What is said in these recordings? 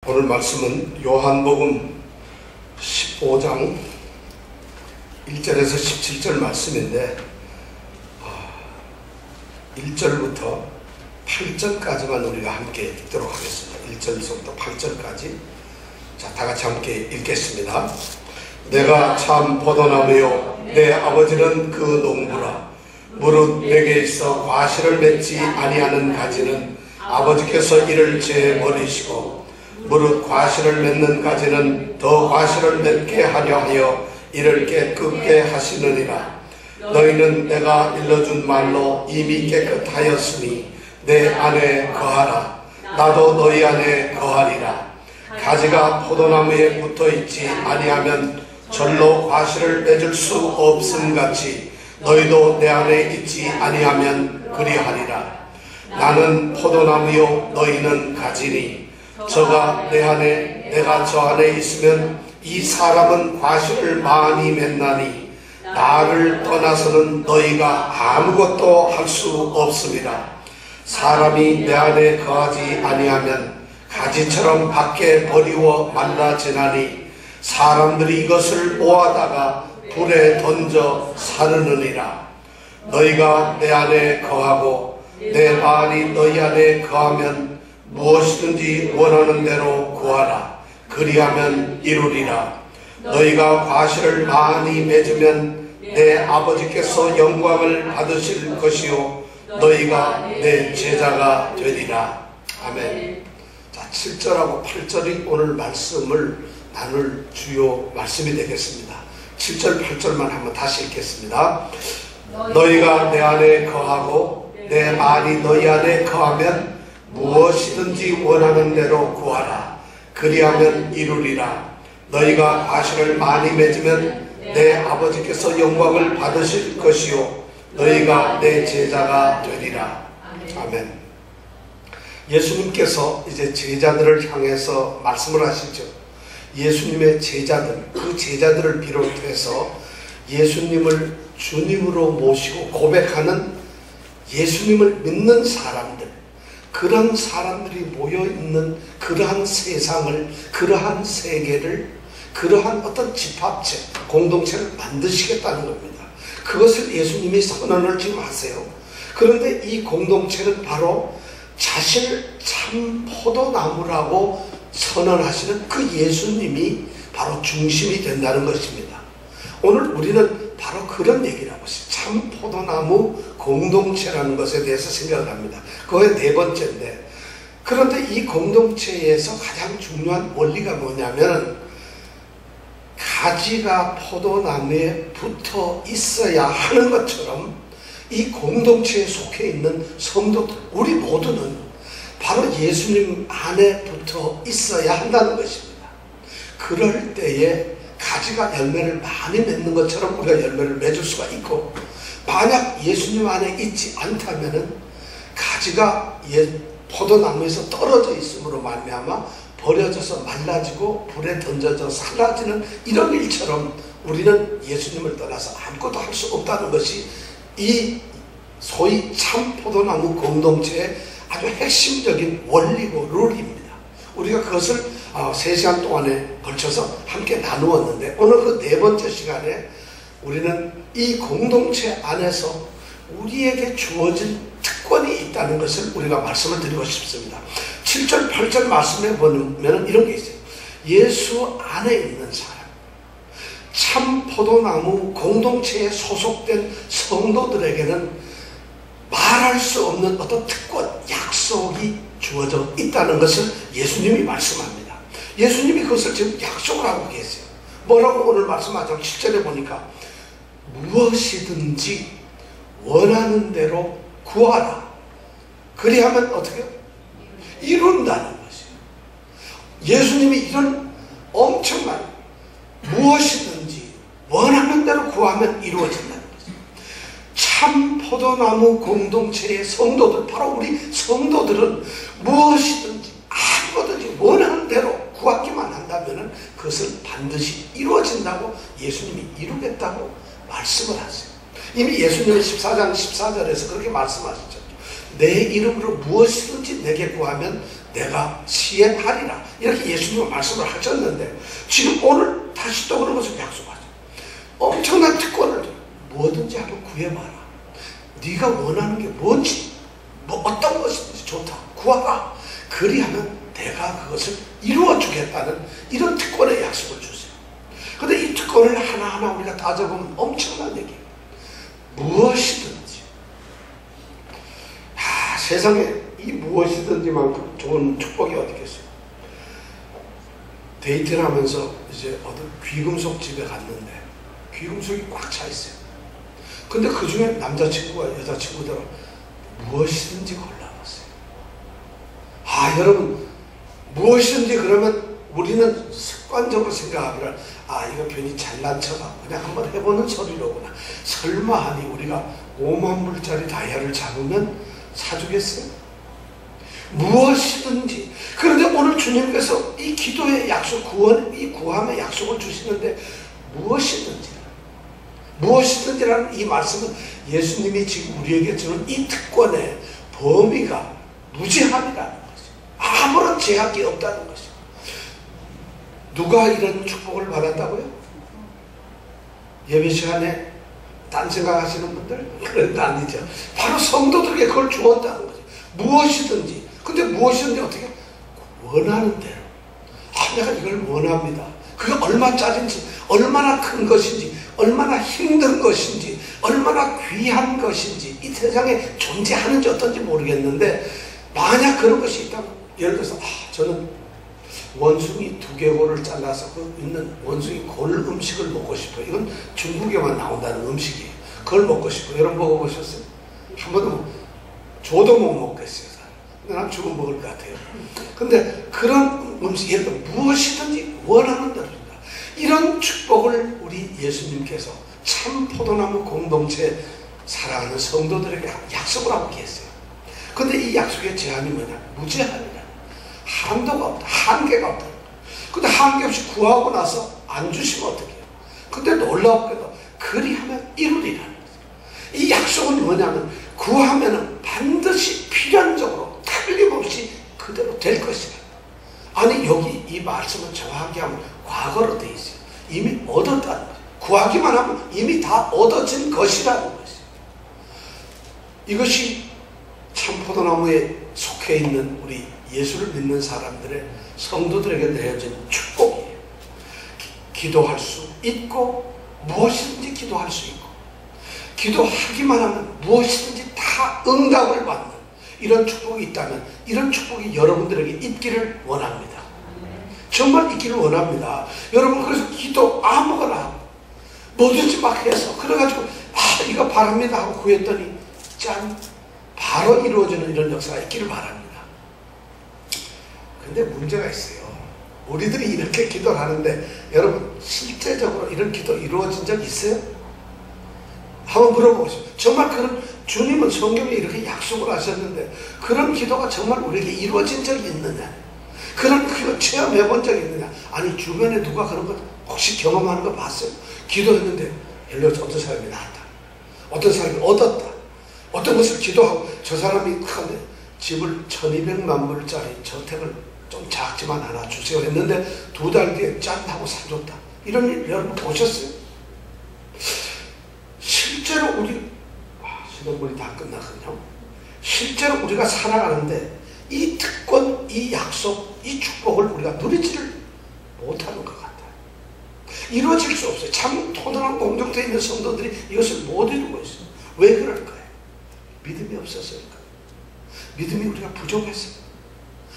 오늘 말씀은 요한복음 15장 1절에서 17절 말씀인데 1절부터 8절까지만 우리가 함께 읽도록 하겠습니다. 1절부터 8절까지. 자, 다같이 함께 읽겠습니다. 내가 참 포도나무요 내 아버지는 그 농부라. 무릇 내게 있어 과실을 맺지 아니하는 가지는 아버지께서 이를 제버리시고 무릇 과실을 맺는 가지는 더 과실을 맺게 하려 하여 이를 깨끗게 하시느니라. 너희는 내가 일러준 말로 이미 깨끗하였으니 내 안에 거하라. 나도 너희 안에 거하리라. 가지가 포도나무에 붙어있지 아니하면 절로 과실을 맺을 수 없음같이 너희도 내 안에 있지 아니하면 그리하리라. 나는 포도나무요 너희는 가지니 저가 내 안에 내가 저 안에 있으면 이 사람은 과실을 많이 맺나니 나를 떠나서는 너희가 아무것도 할 수 없음이라. 사람이 내 안에 거하지 아니하면 가지처럼 밖에 버리워 말라지나니 사람들이 이것을 모아다가 불에 던져 사르느니라. 너희가 내 안에 거하고 내 말이 너희 안에 거하면 무엇이든지 원하는 대로 구하라. 그리하면 이루리라. 너희가 과실을 많이 맺으면 내 아버지께서 영광을 받으실 것이요 너희가 내 제자가 되리라. 아멘. 자, 7절하고 8절이 오늘 말씀을 나눌 주요 말씀이 되겠습니다. 7절 8절만 한번 다시 읽겠습니다. 너희가 내 안에 거하고 내 말이 너희 안에 거하면 무엇이든지 원하는 대로 구하라. 그리하면 이루리라. 너희가 과실을 많이 맺으면 내 아버지께서 영광을 받으실 것이요 너희가 내 제자가 되리라. 아멘. 예수님께서 이제 제자들을 향해서 말씀을 하시죠. 예수님의 제자들, 그 제자들을 비롯해서 예수님을 주님으로 모시고 고백하는 예수님을 믿는 사람들, 그런 사람들이 모여있는 그러한 세상을, 그러한 세계를, 그러한 어떤 집합체, 공동체를 만드시겠다는 겁니다. 그것을 예수님이 선언을 지금 하세요. 그런데 이 공동체는 바로 자신을 참 포도나무라고 선언하시는 그 예수님이 바로 중심이 된다는 것입니다. 오늘 우리는 바로 그런 얘기를 하고 있어요. 참 포도나무 공동체라는 것에 대해서 생각을 합니다. 그거의 네 번째인데, 그런데 이 공동체에서 가장 중요한 원리가 뭐냐면 가지가 포도나무에 붙어 있어야 하는 것처럼 이 공동체에 속해 있는 성도들, 우리 모두는 바로 예수님 안에 붙어 있어야 한다는 것입니다. 그럴 때에 가지가 열매를 많이 맺는 것처럼 우리가 열매를 맺을 수가 있고, 만약 예수님 안에 있지 않다면은 가지가 포도나무에서 떨어져 있음으로 말미암아 버려져서 말라지고 불에 던져져 사라지는 이런 일처럼 우리는 예수님을 떠나서 아무것도 할 수 없다는 것이 이 소위 참 포도나무 공동체의 아주 핵심적인 원리고 룰입니다. 우리가 그것을 3시간 동안에 걸쳐서 함께 나누었는데, 오늘 그 네 번째 시간에 우리는 이 공동체 안에서 우리에게 주어진 특권이 있다는 것을 우리가 말씀을 드리고 싶습니다. 7절 8절 말씀에 보면 이런 게 있어요. 예수 안에 있는 사람, 참 포도나무 공동체에 소속된 성도들에게는 말할 수 없는 어떤 특권, 약속이 주어져 있다는 것을 예수님이 말씀합니다. 예수님이 그것을 지금 약속을 하고 계세요. 뭐라고 오늘 말씀하죠? 7절에 보니까 무엇이든지 원하는 대로 구하라. 그리하면 어떻게 해요? 이룬다는 것이에요. 예수님이 이런 엄청난 무엇이든지 원하는 대로 구하면 이루어진다는 것이에요. 참 포도나무 공동체의 성도들, 바로 우리 성도들은 무엇이든지 아무것든지 원하는 대로 구하기만 한다면 그것을 반드시 이루어진다고 예수님이 이루겠다고 말씀을 하세요. 이미 예수님은 14장 14절에서 그렇게 말씀하셨죠. 내 이름으로 무엇이든지 내게 구하면 내가 시행하리라. 이렇게 예수님은 말씀을 하셨는데 지금 오늘 다시 또 그런 것을 약속하죠. 엄청난 특권을 줘요. 뭐든지 한번 구해봐라. 네가 원하는 게 뭔지, 어떤 것이든지 좋다. 구하라. 그리하면 내가 그것을 이루어 주겠다는 이런 특권의 약속을 주세요. 근데 이 특권을 하나하나 우리가 따져보면 엄청난 얘기예요. 무엇이든지. 세상에 이 무엇이든지만큼 좋은 축복이 어디 있겠어요. 데이트를 하면서 이제 어떤 귀금속 집에 갔는데 귀금속이 꽉 차 있어요. 근데 그 중에 남자친구와 여자친구들 무엇이든지 골라봤어요. 여러분, 무엇이든지 그러면 우리는 습관적으로 생각하기를 이거 괜히 잘난 척하고 그냥 한번 해보는 소리로구나. 설마 하니 우리가 5만 불짜리 다이아를 잡으면 사주겠어요? 무엇이든지. 그런데 오늘 주님께서 이 기도의 약속, 이 구함의 약속을 주시는데 무엇이든지라는 이 말씀은 예수님이 지금 우리에게 주는 이 특권의 범위가 무제한이라는 것이죠. 아무런 제약이 없다는 것이죠. 누가 이런 축복을 받았다고요? 예배 시간에 딴 생각하시는 분들? 그런 거 아니죠. 바로 성도들에게 그걸 주었다는 거죠. 무엇이든지. 근데 무엇이든지 어떻게? 원하는 대로. 내가 이걸 원합니다. 그게 얼마짜리인지, 얼마나 큰 것인지, 얼마나 힘든 것인지, 얼마나 귀한 것인지, 이 세상에 존재하는지 어떤지 모르겠는데, 만약 그런 것이 있다면, 예를 들어서, 저는 원숭이 두개골을 잘라서 그 있는 원숭이 골 음식을 먹고 싶어요. 이건 중국에만 나온다는 음식이에요. 그걸 먹고 싶어요. 여러분 먹어보셨어요? 한 번도 저도 못 먹겠어요. 근데 난 죽어 먹을 것 같아요. 근데 그런 음식, 예를 들어 무엇이든지 원하는 대로 준다. 이런 축복을 우리 예수님께서 참 포도나무 공동체 사랑하는 성도들에게 약속을 하고 계세요. 근데 이 약속의 제한이 뭐냐? 무제한이라. 한도가 없다. 한계가 없다. 근데 한계 없이 구하고 나서 안 주시면 어떡해요? 근데 놀랍게도 그리하면 이루리라는 거죠. 이 약속은 뭐냐면 구하면은 반드시 필연적으로 틀림없이 그대로 될 것이다. 아니 여기 이 말씀은 정확히 하면 과거로 되어 있어요. 이미 얻었다는 거죠. 구하기만 하면 이미 다 얻어진 것이라는 것이죠. 이것이 참포도나무에 속해 있는 우리 예수를 믿는 사람들의 성도들에게 내려진 축복이에요. 기도할 수 있고 무엇이든지 기도할 수 있고 기도하기만 하면 무엇이든지 다 응답을 받는 이런 축복이 있다면 이런 축복이 여러분들에게 있기를 원합니다. 정말 있기를 원합니다. 여러분 그래서 기도 아무거나 하고 뭐든지 막 해서 그래가지고 이거 바랍니다 하고 구했더니 짠 바로 이루어지는 이런 역사가 있기를 바랍니다. 근데 문제가 있어요. 우리들이 이렇게 기도를 하는데 여러분 실제적으로 이런 기도 이루어진 적 있어요? 한번 물어보세요. 정말 그런 주님은 성경에 이렇게 약속을 하셨는데 그런 기도가 정말 우리에게 이루어진 적이 있느냐? 그런 기도 체험해 본 적이 있느냐? 아니 주변에 누가 그런 거 혹시 경험하는 거 봤어요? 기도했는데 예를 들어서 어떤 사람이 나왔다. 어떤 사람이 얻었다. 어떤 것을 기도하고 저 사람이 큰데 집을 1200만 불짜리 저택을 좀 작지만 하나 주세요 했는데 2달 뒤에 짠 하고 사줬다. 이런 일 여러분 보셨어요? 실제로 우리 시간물이 다 끝났거든요. 실제로 우리가 살아가는데 이 특권, 이 약속, 이 축복을 우리가 누리지를 못하는 것 같아요. 이루어질 수 없어요. 참 토너한 공동체에 있는 성도들이 이것을 못 이루고 있어요. 왜 그럴까요? 믿음이 없었을까? 믿음이 우리가 부족했을까?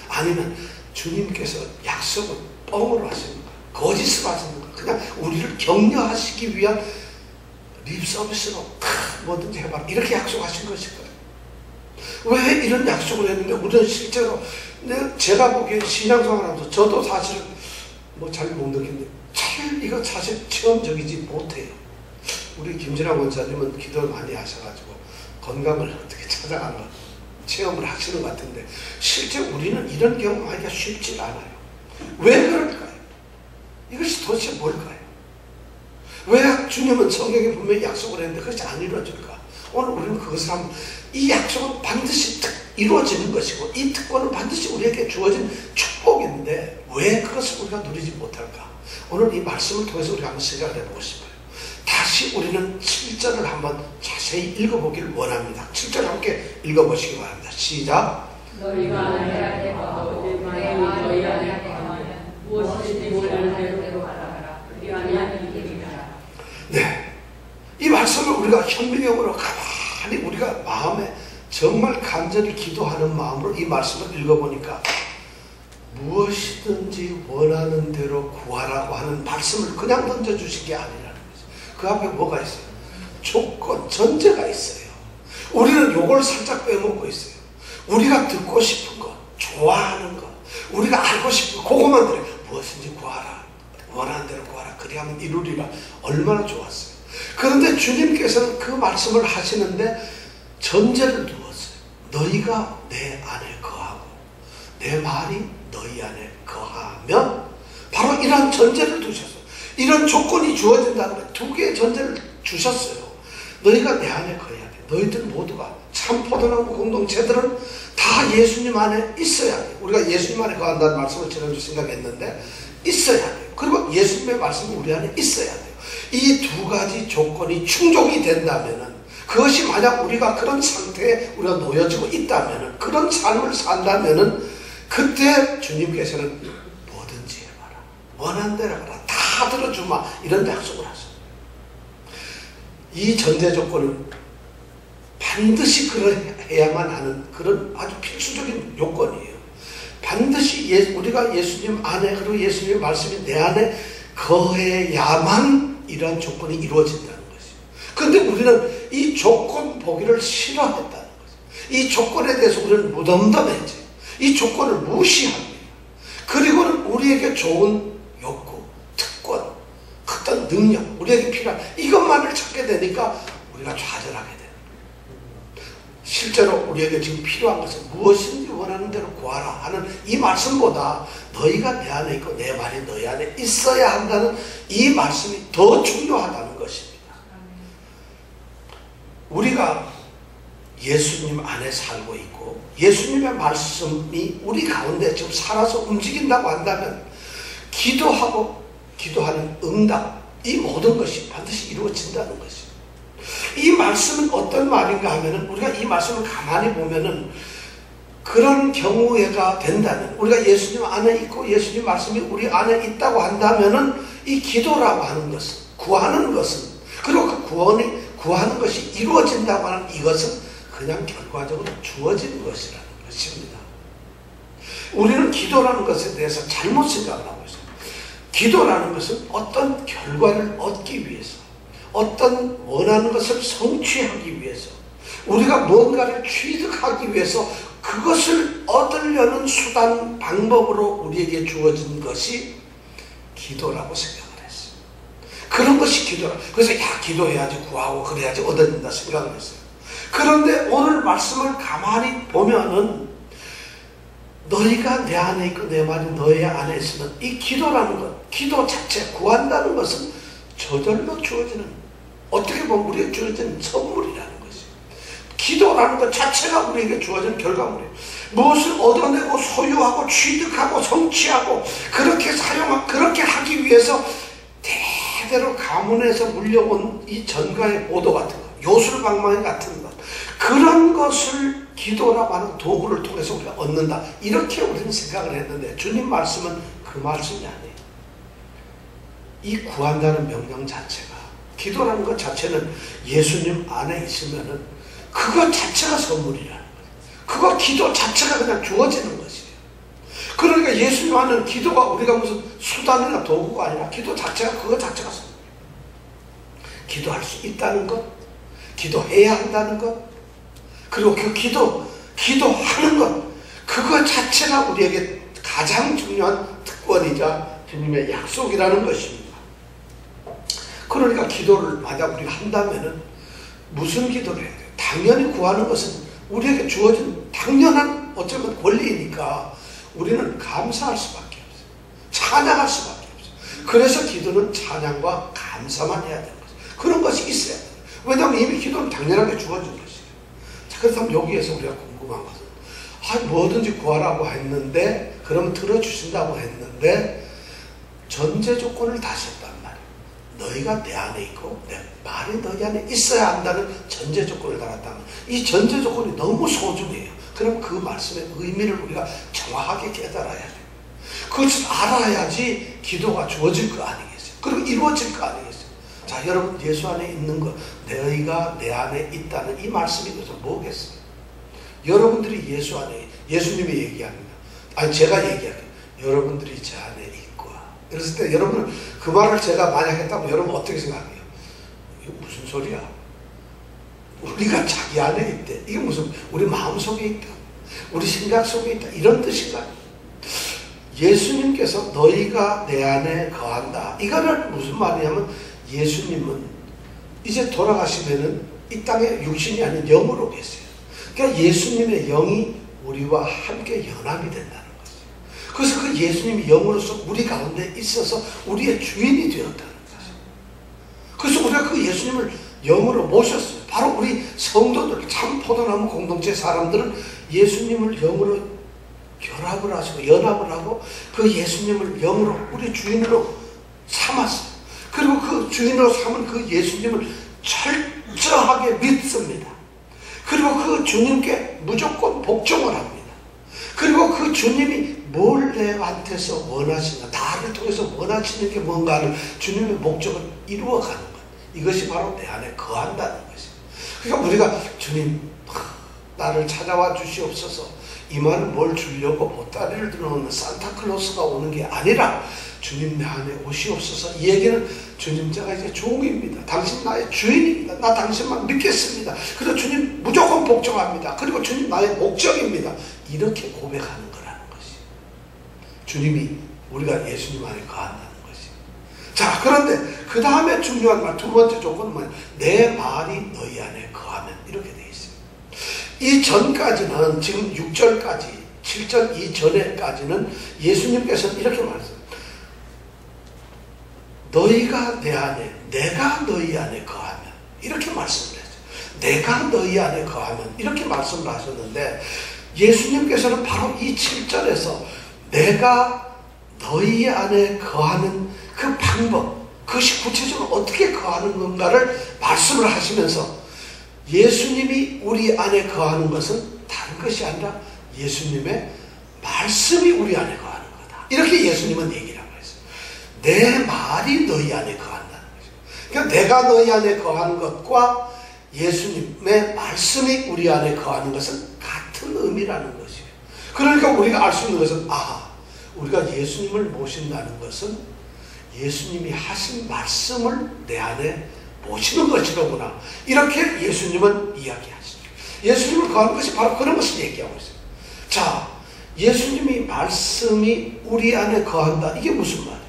아니면 주님께서 약속을 뻥으로 하시는 거야. 거짓으로 하시는 거야. 그냥 우리를 격려하시기 위한 립서비스로 뭐든지 해봐라. 이렇게 약속하신 것일까요? 왜 이런 약속을 했는데 우리는 실제로 제가 보기에 신앙생활하면서 저도 사실은 뭐 잘 못 느끼는데 참 이거 사실 체험적이지 못해요. 우리 김진아 원사님은 기도를 많이 하셔가지고 건강을 어떻게 찾아가는 체험을 하시는 것 같은데 실제 우리는 이런 경험하기가 쉽지 않아요. 왜 그럴까요? 이것이 도대체 뭘까요? 왜 주님은 성경에 분명히 약속을 했는데 그것이 안 이루어질까? 오늘 우리는 그것을 한번, 이 약속은 반드시 이루어지는 것이고 이 특권은 반드시 우리에게 주어진 축복인데 왜 그것을 우리가 누리지 못할까? 오늘 이 말씀을 통해서 우리가 한번 생각을 해보고 싶어요. 다시 우리는 7절을 한번 자세히 읽어보기를 원합니다. 7절 함께 읽어보시기 바랍니다. 시작. 너희가 내 안에 거하고 내가 너희 안에 거하면 무엇이든지 원하는 대로 하라. 그리하면 이기리라. 네, 이 말씀을 우리가 현미경으로 가만히 우리가 마음에 정말 간절히 기도하는 마음으로 이 말씀을 읽어보니까 무엇이든지 원하는 대로 구하라고 하는 말씀을 그냥 던져주신 게 아니라는 거죠. 그 앞에 뭐가 있어요? 조건, 전제가 있어요. 우리는 요걸 살짝 빼먹고 있어요. 우리가 듣고 싶은 것, 좋아하는 것, 우리가 알고 싶은 것, 그것만 들어요. 무엇인지 구하라. 원하는 대로 구하라. 그리하면 이루리라. 얼마나 좋았어요. 그런데 주님께서는 그 말씀을 하시는데 전제를 두었어요. 너희가 내 안에 거하고 내 말이 너희 안에 거하면, 바로 이런 전제를 두셨어요. 이런 조건이 주어진다는 거예요. 두 개의 전제를 주셨어요. 너희가 내 안에 거해야 돼. 너희들 모두가, 참 포도나무 공동체들은 다 예수님 안에 있어야 돼. 우리가 예수님 안에 거한다는 말씀을 지난주 생각했는데 있어야 돼요. 그리고 예수님의 말씀이 우리 안에 있어야 돼요. 이 두 가지 조건이 충족이 된다면은, 그것이 만약 우리가 그런 상태에 우리가 놓여지고 있다면은, 그런 삶을 산다면은, 그때 주님께서는 뭐든지 해봐라. 원하는 대로 해봐라. 다 들어주마. 이런 약속을 하세요. 이 전제 조건은 반드시 그러해야만 하는 그런 아주 필수적인 요건이에요. 반드시 우리가 예수님 안에, 그리고 예수님의 말씀이 내 안에 거해야만 이러한 조건이 이루어진다는 것이에요. 그런데 우리는 이 조건 보기를 싫어했다는 거죠. 이 조건에 대해서 우리는 무덤덤했지. 이 조건을 무시합니다. 그리고는 우리에게 좋은 욕구, 특권, 어떤 능력, 우리에게 필요한 이것만을 찾게 되니까 우리가 좌절하게 돼요. 실제로 우리에게 지금 필요한 것은 무엇인지 원하는 대로 구하라 하는 이 말씀보다 너희가 내 안에 있고 내 말이 너희 안에 있어야 한다는 이 말씀이 더 중요하다는 것입니다. 우리가 예수님 안에 살고 있고 예수님의 말씀이 우리 가운데 지금 살아서 움직인다고 한다면 기도하고 기도하는 응답, 이 모든 것이 반드시 이루어진다는 것입니다. 이 말씀은 어떤 말인가 하면은, 우리가 이 말씀을 가만히 보면은 그런 경우가 된다면, 우리가 예수님 안에 있고 예수님 말씀이 우리 안에 있다고 한다면은 이 기도라고 하는 것은, 구하는 것은, 그리고 그 구하는 것이 이루어진다고 하는 이것은 그냥 결과적으로 주어지는 것이라는 것입니다. 우리는 기도라는 것에 대해서 잘못 생각을 하고 있어요. 기도라는 것은 어떤 결과를 얻기 위해서, 어떤 원하는 것을 성취하기 위해서, 우리가 뭔가를 취득하기 위해서 그것을 얻으려는 수단, 방법으로 우리에게 주어진 것이 기도라고 생각을 했어요. 그런 것이 기도라. 그래서 기도해야지, 구하고 그래야지 얻어진다 생각을 했어요. 그런데 오늘 말씀을 가만히 보면은 너희가 내 안에 있고 내 말이 너희 안에 있으면 이 기도라는 것, 기도 자체, 구한다는 것은 저절로 주어지는, 어떻게 보면 우리에게 주어지는 선물이라는 것이에요. 기도라는 것 자체가 우리에게 주어지는 결과물이에요. 무엇을 얻어내고 소유하고 취득하고 성취하고 그렇게 사용하고 그렇게 하기 위해서 대대로 가문에서 물려온 이 전가의 보도 같은 것, 요술방망이 같은 것, 그런 것을 기도라고 하는 도구를 통해서 우리가 얻는다, 이렇게 우리는 생각을 했는데 주님 말씀은 그 말씀이 아니에요. 이 구한다는 명령 자체가, 기도라는 것 자체는 예수님 안에 있으면은 그것 자체가 선물이라는 거예요. 그거 기도 자체가 그냥 주어지는 것이에요. 그러니까 예수님 안에는 기도가 우리가 무슨 수단이나 도구가 아니라 기도 자체가, 그것 자체가 선물이에요. 기도할 수 있다는 것, 기도해야 한다는 것, 그리고 그 기도하는 것, 그거 자체가 우리에게 가장 중요한 특권이자 주님의 약속이라는 것입니다. 그러니까 기도를 만약 우리가 한다면은 무슨 기도를 해야 돼요? 당연히 구하는 것은 우리에게 주어진 당연한 어쩌면 권리이니까 우리는 감사할 수밖에 없어요. 찬양할 수밖에 없어요. 그래서 기도는 찬양과 감사만 해야 되는 거죠. 그런 것이 있어야 돼요. 왜냐하면 이미 기도는 당연하게 주어진 것이에요. 자, 그렇다면 여기에서 우리가 궁금한 것은 뭐든지 구하라고 했는데, 그럼 들어주신다고 했는데 전제 조건을 다셨단 말이에요. 너희가 내 안에 있고 내 말이 너희 안에 있어야 한다는 전제 조건을 달았다면, 이 전제 조건이 너무 소중해요. 그럼 그 말씀의 의미를 우리가 정확하게 깨달아야 돼요. 그것을 알아야지 기도가 주어질 거 아니겠어요? 그리고 이루어질 거 아니겠어요? 자, 여러분, 예수 안에 있는 것, 너희가 내 안에 있다는 이 말씀이 그래서 뭐겠어요? 여러분들이 예수 안에, 예수님이 얘기합니다. 아니, 제가 얘기할게요. 여러분들이 제 안에 있고. 그랬을 때 여러분은 그 말을 제가 만약 했다면 여러분 어떻게 생각해요? 이게 무슨 소리야? 우리가 자기 안에 있대. 이게 무슨, 우리 마음 속에 있다, 우리 생각 속에 있다, 이런 뜻인가요? 예수님께서 너희가 내 안에 거한다. 이거는 무슨 말이냐면, 예수님은 이제 돌아가시면은 이 땅에 육신이 아닌 영으로 계세요. 그러니까 예수님의 영이 우리와 함께 연합이 된다는 거죠. 그래서 그 예수님이 영으로서 우리 가운데 있어서 우리의 주인이 되었다는 거죠. 그래서 우리가 그 예수님을 영으로 모셨어요. 바로 우리 성도들, 참 포도나무 공동체 사람들은 예수님을 영으로 결합을 하시고 연합을 하고 그 예수님을 영으로 우리 주인으로 삼았어요. 그리고 그 주인으로 삼은 그 예수님을 철저하게 믿습니다. 그리고 그 주님께 무조건 복종을 합니다. 그리고 그 주님이 뭘 내한테서 원하시나, 나를 통해서 원하시는 게 뭔가를 주님의 목적을 이루어가는 것, 이것이 바로 내 안에 거한다는 것이에요. 그러니까 우리가 주님 나를 찾아와 주시옵소서, 이 말은 뭘 주려고 보따리를 들어오는 산타클로스가 오는 게 아니라 주님 내 안에 오시옵소서. 이 얘기는 주님 제가 이제 종입니다. 당신 나의 주인입니다. 나 당신만 믿겠습니다. 그리고 주님 무조건 복종합니다. 그리고 주님 나의 목적입니다. 이렇게 고백하는 거라는 것이, 주님이 우리가 예수님 안에 거한다는 것이. 자, 그런데 그 다음에 중요한 말, 두 번째 조건은 뭐냐? 내 말이 너희 안에 거하면, 이렇게 돼 있어요. 이 전까지는, 지금 6절까지 7절 이전에까지는 예수님께서는 이렇게 말했어요. 너희가 내 안에, 내가 너희 안에 거하면, 이렇게 말씀을 했어요. 내가 너희 안에 거하면, 이렇게 말씀을 하셨는데, 예수님께서는 바로 이 7절에서 내가 너희 안에 거하는 그 방법, 그것이 구체적으로 어떻게 거하는 건가를 말씀을 하시면서, 예수님이 우리 안에 거하는 것은 다른 것이 아니라 예수님의 말씀이 우리 안에 거하는 거다, 이렇게 예수님은 얘기를 하고 있어요. 내 말이 너희 안에 거한다는 거죠. 그러니까 내가 너희 안에 거하는 것과 예수님의 말씀이 우리 안에 거하는 것은 같은 의미라는 것이에요. 그러니까 우리가 알 수 있는 것은, 우리가 예수님을 모신다는 것은 예수님이 하신 말씀을 내 안에 모시는 것이로구나, 이렇게 예수님은 이야기하시죠. 예수님을 거하는 것이 바로 그런 것을 얘기하고 있어요. 자, 예수님이 말씀이 우리 안에 거한다, 이게 무슨 말이에요?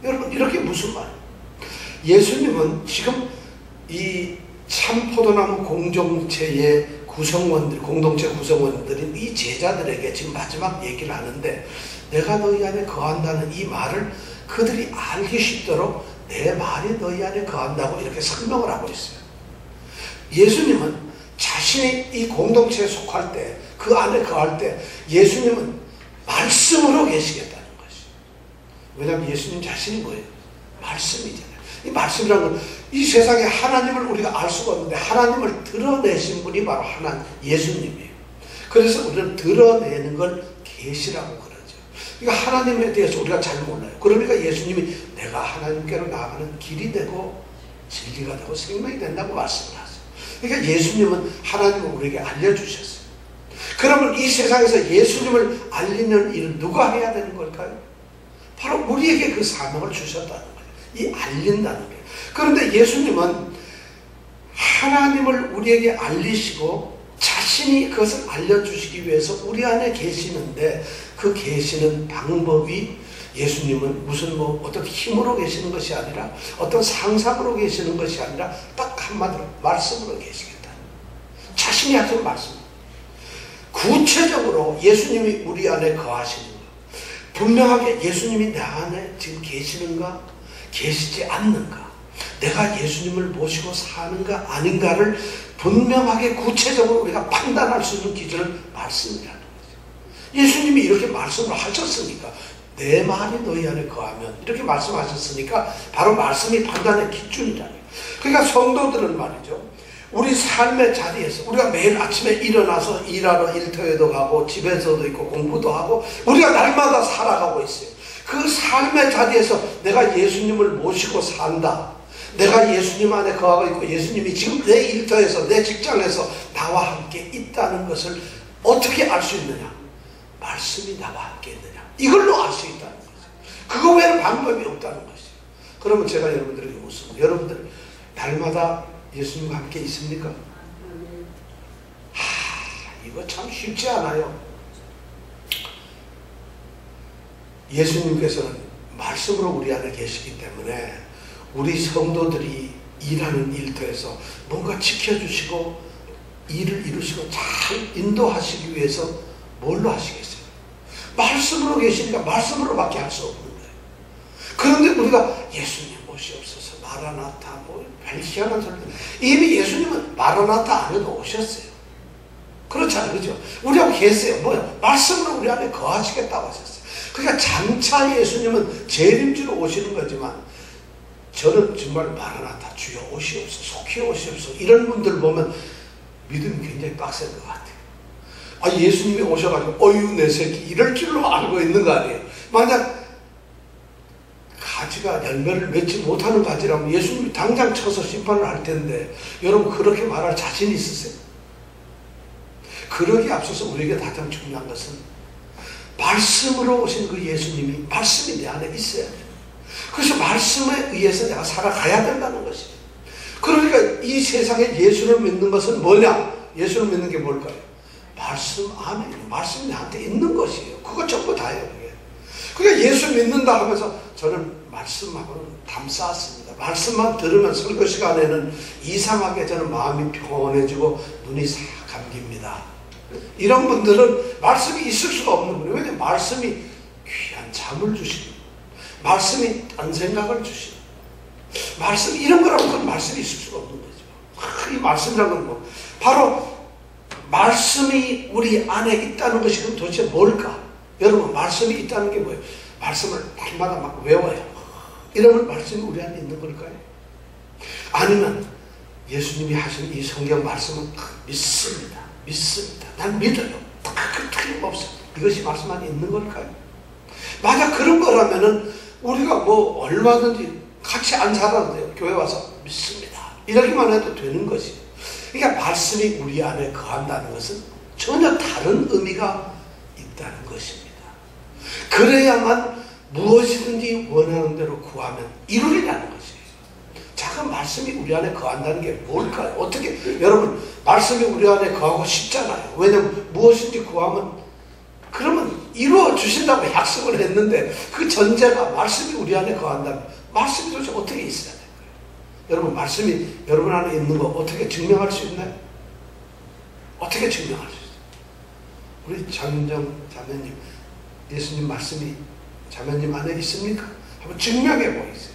여러분, 이렇게 무슨 말이에요? 예수님은 지금 이 참포도나무 공동체의 구성원들, 공동체 구성원들인 이 제자들에게 지금 마지막 얘기를 하는데, 내가 너희 안에 거한다는 이 말을 그들이 알기 쉽도록 내 말이 너희 안에 거한다고 이렇게 설명을 하고 있어요. 예수님은 자신이 이 공동체에 속할 때, 그 안에 거할 때 예수님은 말씀으로 계시겠다는 것이에요. 왜냐하면 예수님 자신이 뭐예요? 말씀이잖아요. 이 말씀이라는 건 이 세상에 하나님을 우리가 알 수가 없는데 하나님을 드러내신 분이 바로 예수님이에요. 그래서 우리는 드러내는 걸 계시라고 그러죠. 그러니까 하나님에 대해서 우리가 잘 몰라요. 그러니까 예수님이 내가 하나님께로 나아가는 길이 되고 진리가 되고 생명이 된다고 말씀을 하세요. 그러니까 예수님은 하나님을 우리에게 알려주셨어요. 그러면 이 세상에서 예수님을 알리는 일을 누가 해야 되는 걸까요? 바로 우리에게 그 사명을 주셨다는 거예요. 이 알린다는 거예요. 그런데 예수님은 하나님을 우리에게 알리시고 자신이 그것을 알려주시기 위해서 우리 안에 계시는데, 그 계시는 방법이, 예수님은 무슨 어떤 힘으로 계시는 것이 아니라, 어떤 상상으로 계시는 것이 아니라 딱 한마디로 말씀으로 계시겠다. 자신이 하신 말씀. 구체적으로 예수님이 우리 안에 거하시는 것, 분명하게 예수님이 내 안에 지금 계시는가 계시지 않는가, 내가 예수님을 모시고 사는가 아닌가를 분명하게 구체적으로 우리가 판단할 수 있는 기준은 말씀이라는 거죠. 예수님이 이렇게 말씀을 하셨으니까 내 말이 너희 안에 거하면 이렇게 말씀하셨으니까 바로 말씀이 판단의 기준이라는 거예요. 그러니까 성도들은 말이죠. 우리 삶의 자리에서 우리가 매일 아침에 일어나서 일하러 일터에도 가고 집에서도 있고 공부도 하고 우리가 날마다 살아가고 있어요. 그 삶의 자리에서 내가 예수님을 모시고 산다. 내가 예수님 안에 거하고 있고 예수님이 지금 내 일터에서 내 직장에서 나와 함께 있다는 것을 어떻게 알 수 있느냐? 말씀이 나와 함께 있느냐? 이걸로 알 수 있다는 거죠. 그거 외에는 방법이 없다는 것이죠. 그러면 제가 여러분들에게 묻습니다. 여러분들 날마다 예수님과 함께 있습니까? 이거 참 쉽지 않아요. 예수님께서는 말씀으로 우리 안에 계시기 때문에 우리 성도들이 일하는 일터에서 뭔가 지켜주시고 일을 이루시고 잘 인도하시기 위해서 뭘로 하시겠어요? 말씀으로 계시니까 말씀으로밖에 할 수 없는 거예요. 그런데 우리가 예수님 오시옵소서 마라나타 뭐 희한한 소리. 이미 예수님은 마라나타 안 해도 오셨어요. 그렇잖아요. 그죠? 우리하고 계세요. 뭐야? 말씀으로 우리 안에 거하시겠다고 하셨어요. 그러니까 장차 예수님은 재림주로 오시는 거지만 저는 정말 마라나타 주여 오시옵소서 속히 오시옵소서 이런 분들 보면 믿음이 굉장히 빡센 것 같아요. 예수님이 오셔가지고 어유 내 새끼 이럴 줄로 알고 있는 거 아니에요. 만약 가지가 열매를 맺지 못하는 가지라면 예수님이 당장 쳐서 심판을 할 텐데 여러분 그렇게 말할 자신 있으세요? 그러기에 앞서서 우리에게 가장 중요한 것은 말씀으로 오신 그 예수님이 말씀이 내 안에 있어야 돼요. 그래서 말씀에 의해서 내가 살아가야 된다는 것이에요. 그러니까 이 세상에 예수를 믿는 것은 뭐냐? 예수를 믿는 게 뭘까요? 말씀 안에 말씀이 나한테 있는 것이에요. 그거 전부 다예요. 그게. 그러니까 예수 믿는다 하면서 저는 말씀하고는 담쌓았습니다. 말씀만 들으면 설교 시간에는 이상하게 저는 마음이 평온해지고 눈이 싹 감깁니다. 이런 분들은 말씀이 있을 수가 없는 분이에요. 왜냐하면 말씀이 귀한 잠을 주시는 말씀이 딴 생각을 주시는 말씀 이런 거라고 그건 말씀이 있을 수가 없는 거죠. 이 말씀이라는 건 뭐 바로 말씀이 우리 안에 있다는 것이 그럼 도대체 뭘까? 여러분 말씀이 있다는 게 뭐예요? 말씀을 날마다 막 외워요. 이러면 말씀이 우리 안에 있는 걸까요? 아니면 예수님이 하신 이 성경 말씀은 믿습니다. 믿습니다. 난 믿어요. 그 틀림없어. 이것이 말씀 안에 있는 걸까요? 만약 그런 거라면은 우리가 뭐 얼마든지 같이 안 살아도 돼요. 교회 와서 믿습니다. 이러기만 해도 되는 것이에요. 그러니까 말씀이 우리 안에 거한다는 것은 전혀 다른 의미가 있다는 것입니다. 그래야만 무엇이든지 원하는 대로 구하면 이루리라는 것이에요. 자, 말씀이 우리 안에 거한다는 게 뭘까요? 어떻게 여러분 말씀이 우리 안에 거하고 싶잖아요. 왜냐하면 무엇인지 구하면 그러면 이루어 주신다고 약속을 했는데 그 전제가 말씀이 우리 안에 거한다면 말씀이 도대체 어떻게 있어야 될까요? 여러분 말씀이 여러분 안에 있는 거 어떻게 증명할 수 있나요? 어떻게 증명할 수 있어요? 우리 장윤정 자매님 예수님 말씀이 자매님 안에 있습니까? 한번 증명해 보이세요.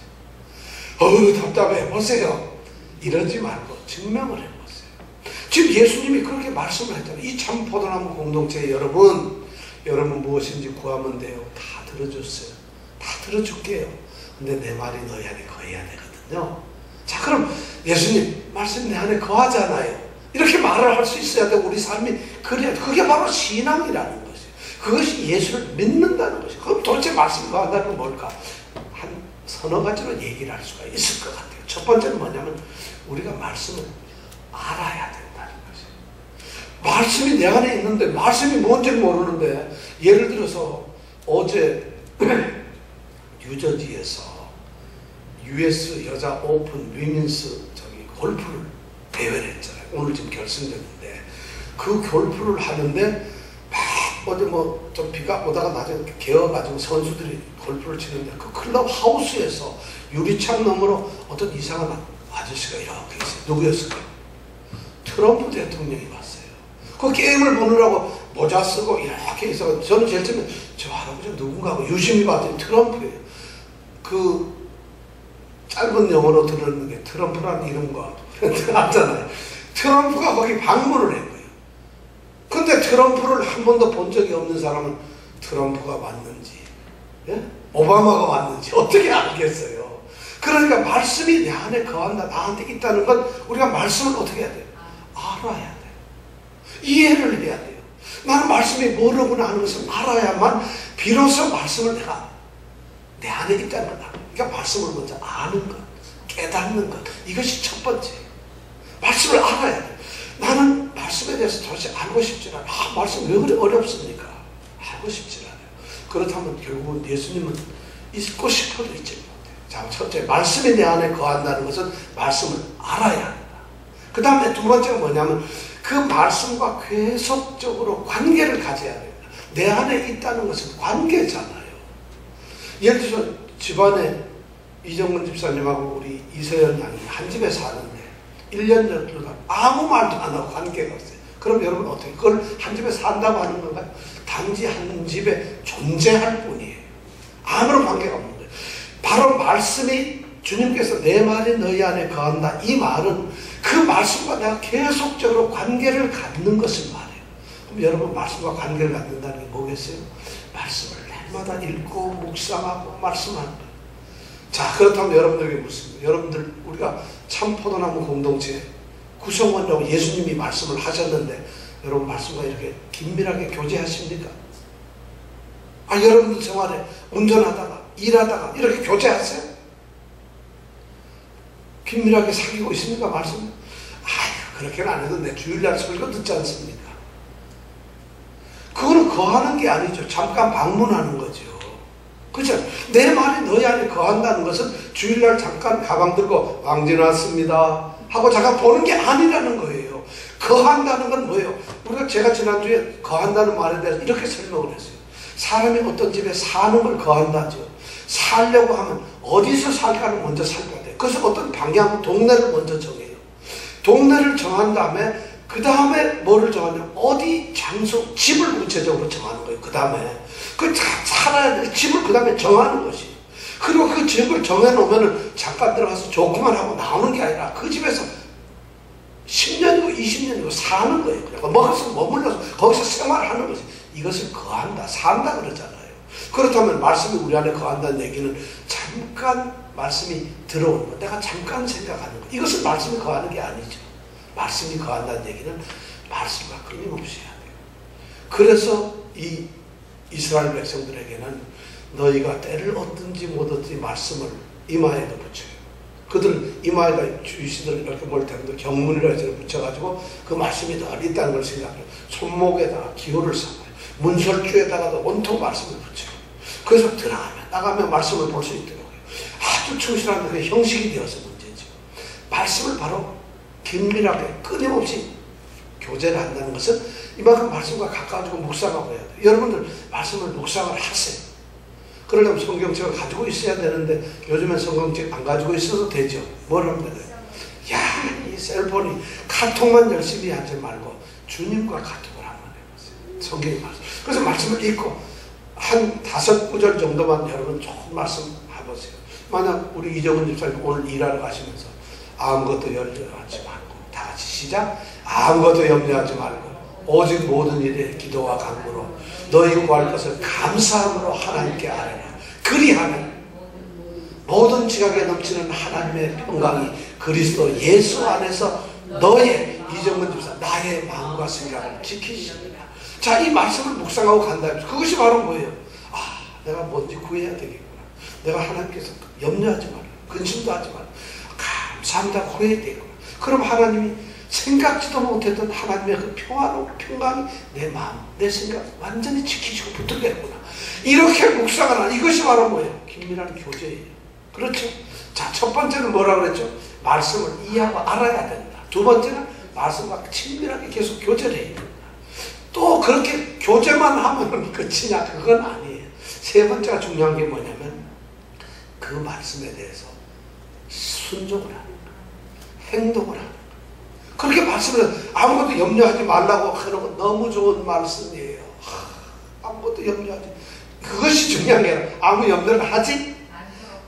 답답해 보세요. 이러지 말고 증명을 해보세요. 지금 예수님이 그렇게 말씀을 했잖아요. 이 참 포도나무 공동체 여러분 무엇인지 구하면 돼요. 다 들어줬어요. 다 들어줄게요. 근데 내 말이 너희 안에 거해야 되거든요. 자, 그럼 예수님 말씀 내 안에 거하잖아요. 이렇게 말을 할 수 있어야 되고 우리 삶이 그래야 돼. 그게 바로 신앙이라는 것이에요. 그것이 예수를 믿는다는 것이에요. 그럼 도대체 말씀이 거한다는 건 뭘까? 한 서너 가지로 얘기를 할 수가 있을 것 같아요. 첫 번째는 뭐냐면 우리가 말씀을 알아야 된다는 것이에요. 말씀이 내 안에 있는데 말씀이 뭔지를 모르는데 예를 들어서 어제 뉴저지에서 US 여자 오픈 위민스 골프를 대회를 했잖아요. 오늘 지금 결승전인데 그 골프를 하는데 막 어디 뭐 좀 비가 오다가 나중에 개어가지고 선수들이 골프를 치는데 그 클럽 하우스에서 유리창 너머로 어떤 이상한 아저씨가 이렇게 있어요. 누구였을까요? 트럼프 대통령이 왔어요. 그 게임을 보느라고 모자 쓰고 이렇게 있어. 저는 제일 처음에 저 할아버지 누군가 하고 유심히 봤더니 트럼프예요. 그 짧은 영어로 들었는 게 트럼프라는 이름과 하잖아요. 트럼프가 거기 방문을 한 거예요. 근데 트럼프를 한 번도 본 적이 없는 사람은 트럼프가 왔는지, 예? 오바마가 왔는지 어떻게 알겠어요? 그러니까 말씀이 내 안에 거한다, 나한테 있다는 건 우리가 말씀을 어떻게 해야 돼요? 알아야 돼요. 이해를 해야 돼요. 나는 말씀이 뭐라구나 하는 것을 알아야만 비로소 말씀을 내가 내 안에 있다는 걸 알아요. 그러니까 말씀을 먼저 아는 것, 깨닫는 것, 이것이 첫 번째예요. 말씀을 알아야 돼요. 나는 말씀에 대해서 도대체 알고 싶지 않아요. 말씀 왜 그리 어렵습니까? 알고 싶지 않아요. 그렇다면 결국은 예수님은 잊고 싶어도 잊지 못해요. 자, 첫째, 말씀이 내 안에 거한다는 것은 말씀을 알아야 한다. 그 다음에 두 번째가 뭐냐면 그 말씀과 계속적으로 관계를 가져야 됩니다. 내 안에 있다는 것은 관계잖아요. 예를 들어서 집안에 이정근 집사님하고 우리 이서연 양이 한 집에 사는데 1년 정도 아무 말도 안 하고 관계가 없어요. 그럼 여러분 어떻게 그걸 한 집에 산다고 하는 건가요? 단지 한 집에 존재할 뿐이에요. 아무런 관계가 없는 거예요. 바로 말씀이 주님께서 내 말이 너희 안에 거한다. 이 말은 그 말씀과 내가 계속적으로 관계를 갖는 것을 말해요. 그럼 여러분 말씀과 관계를 갖는다는 게 뭐겠어요? 말씀을 날마다 읽고 묵상하고 말씀하는 거예요. 자, 그렇다면 여러분들에게 묻습니다. 여러분들 우리가 참포도나무 공동체 구성원이라고 예수님이 말씀을 하셨는데 여러분 말씀과 이렇게 긴밀하게 교제하십니까? 여러분들 생활에 운전하다가 일하다가 이렇게 교제하세요? 긴밀하게 사귀고 있습니까? 말씀? 그렇게는 안 해도 내 주일날 설교 듣지 않습니까? 그거는 거하는 게 아니죠. 잠깐 방문하는 거죠. 그죠? 내 말이 너희 안에 거한다는 것은 주일날 잠깐 가방 들고 왕진 왔습니다 하고 잠깐 보는 게 아니라는 거예요. 거한다는 건 뭐예요? 제가 지난주에 거한다는 말에 대해서 이렇게 설명을 했어요. 사람이 어떤 집에 사는 걸 거한다죠. 살려고 하면 어디서 살까를 먼저 살펴야 돼요. 그래서 어떤 방향, 동네를 먼저 정해요. 동네를 정한 다음에 그 다음에 뭐를 정하냐면 어디, 장소, 집을 구체적으로 정하는 거예요. 그 다음에 그 살아야 될 집을 그 다음에 정하는 것이에요. 그리고 그 집을 정해놓으면 잠깐 들어가서 좋구만 하고 나오는 게 아니라 그 집에서 10년이고 20년이고 사는 거예요. 그러니까 거기서 머물러서 거기서 생활하는 것이 이것을 거한다, 산다 그러잖아요. 그렇다면 말씀이 우리 안에 거한다는 얘기는 잠깐 말씀이 들어오는 것, 내가 잠깐 생각하는 것, 이것은 말씀이 거하는 게 아니죠. 말씀이 거한다는 얘기는 말씀과 끊임없이 해야 돼요. 그래서 이 이스라엘 백성들에게는 너희가 때를 얻든지 못 얻든지 말씀을 이마에도 붙여요. 그들 이마에다 주시들 이렇게 볼 텐데 경문이라 해서 붙여가지고 그 말씀이 늘 있다는 걸 생각해요. 손목에다가 기호를 삼아요. 문설주에다가도 온통 말씀을 붙여요. 그래서 들어가면 나가면 말씀을 볼 수 있도록 해요. 아주 충실한데 그 형식이 되어서 문제죠. 말씀을 바로 긴밀하게 끊임없이 교제를 한다는 것은 이만큼 말씀과 가까워지고 묵상하고 해야 돼요. 여러분들 말씀을 묵상을 하세요. 그러려면 성경책을 가지고 있어야 되는데 요즘엔 성경책 안 가지고 있어도 되죠. 뭘 하면 되나요? 이 셀폰이 카톡만 열심히 하지 말고 주님과 카톡을 한번 해보세요. 성경의 말씀. 그래서 말씀을 읽고 한 5구절 정도만 여러분 조금 말씀 해보세요. 만약 우리 이정은 집사님 오늘 일하러 가시면서 아무것도 염려하지 말고 다 같이 시작. 아무것도 염려하지 말고 오직 모든 일에 기도와 간구로 너희 구할 것을 감사함으로 하나님께 아뢰라. 그리하면 모든 지각에 넘치는 하나님의 평강이 그리스도 예수 안에서 너의 이정근 집사 나의 마음과 생각을 지키시리라. 자, 이 말씀을 묵상하고 간다. 그것이 바로 뭐예요? 내가 뭔지 구해야 되겠구나. 내가 하나님께서 염려하지 말라. 근심도 하지 말라. 감사합니다. 구해야 되겠구나. 그럼 하나님이 생각지도 못했던 하나님의 그 평강이 내 마음, 내 생각 완전히 지키시고 붙들겠구나. 이렇게 묵상을 하는 이것이 바로 뭐예요? 긴밀한 교제예요. 그렇죠? 자, 첫 번째는 뭐라고 그랬죠? 말씀을 이해하고 알아야 된다. 두 번째는 말씀과 친밀하게 계속 교제를 해야 된다. 또 그렇게 교제만 하면 끝이냐? 그건 아니에요. 세 번째가 중요한 게 뭐냐면 그 말씀에 대해서 순종을 하는 거예요. 행동을 하는 거예요. 그렇게 말씀을 아무것도 염려하지 말라고 하는 건 너무 좋은 말씀이에요. 아무것도 염려하지. 그것이 중요한 게 아니라 아무 염려를 하지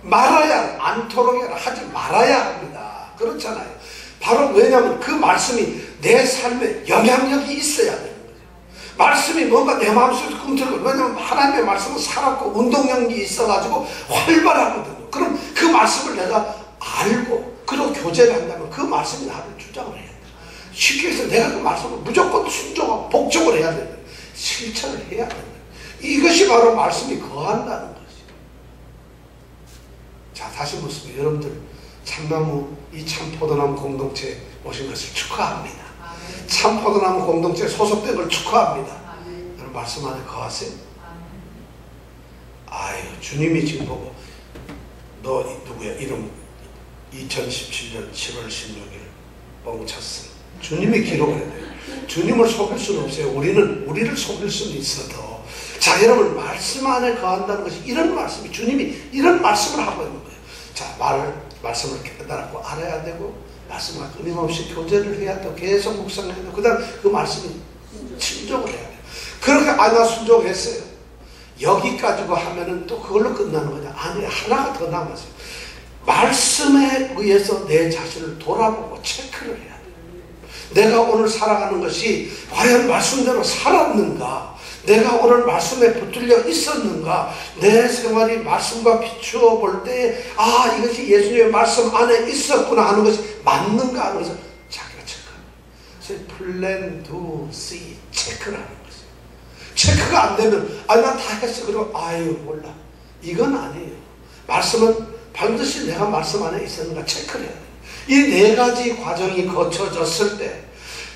말아야 않도록 해라. 하지 말아야 합니다. 그렇잖아요. 바로 왜냐하면 그 말씀이 내 삶에 영향력이 있어야 되는 거죠. 말씀이 뭔가 내 마음속에 꿈틀고, 왜냐하면 하나님의 말씀은 살았고 운동력이 있어가지고 활발하거든요. 그럼 그 말씀을 내가 알고 그리고 교제를 한다면 그 말씀이 나를 주장을 해야 돼. 쉽게 해서 내가 그 말씀을 무조건 순종하고 복종을 해야 된다. 실천을 해야 된다. 이것이 바로 말씀이 거한다는 거죠. 자, 다시 묻습니다. 여러분들 참나무 이 참포도나무 공동체에 오신 것을 축하합니다. 참포도나무 공동체에 소속된 걸 축하합니다. 여러분 말씀 안에 거하세요? 아유, 주님이 지금 보고 너 누구야? 이름 2017년 7월 16일 뻥쳤어. 주님이 기록을 해야 돼요. 주님을 속일 수는 없어요. 우리를 속일 수는 있어도. 자, 여러분 말씀 안에 거한다는 것이 이런 말씀이, 주님이 이런 말씀을 하고 있는 거예요. 자, 말씀을 깨달았고 알아야 되고, 말씀을 끊임없이 교제를 해야 되고, 계속 묵상해야 되고, 그 다음 그 말씀이 순종을 해야 돼요. 그렇게 나 순종했어요. 여기까지고 하면은 또 그걸로 끝나는 거냐? 아니, 하나가 더 남았어요. 말씀에 의해서 내 자신을 돌아보고 체크를 해야 돼요. 내가 오늘 살아가는 것이 과연 말씀대로 살았는가? 내가 오늘 말씀에 붙들려 있었는가? 내 생활이 말씀과 비추어 볼 때, 아, 이것이 예수님의 말씀 안에 있었구나 하는 것이 맞는가 하는 것을 자기가 체크합니다. 그래서 플랜, 두, 씨, 체크를 하는 거죠. 체크가 안 되면, 아, 난 다 했어. 그리고, 아유, 몰라. 이건 아니에요. 말씀은 반드시 내가 말씀 안에 있었는가 체크를 해야 돼요. 이 네 가지 과정이 거쳐졌을 때,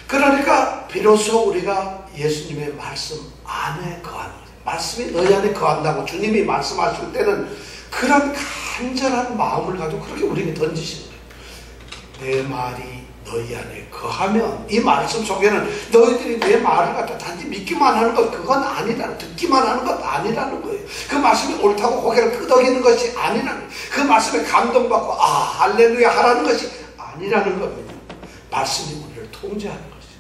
그러니까 비로소 우리가 예수님의 말씀 안에 거하는 거예요. 말씀이 너희 안에 거한다고 주님이 말씀하실 때는 그런 간절한 마음을 가지고 그렇게 우리에게 던지시는 거예요. 내 말이 너희 안에 거하면, 이 말씀 속에는 너희들이 내 말을 갖다 단지 믿기만 하는 것, 그건 아니라는, 듣기만 하는 것 아니라는 거예요. 그 말씀이 옳다고 고개를 끄덕이는 것이 아니라는 거예요. 그 말씀에 감동받고 아, 할렐루야 하라는 것이 아니라는 겁니다. 말씀이 우리를 통제하는 것이죠.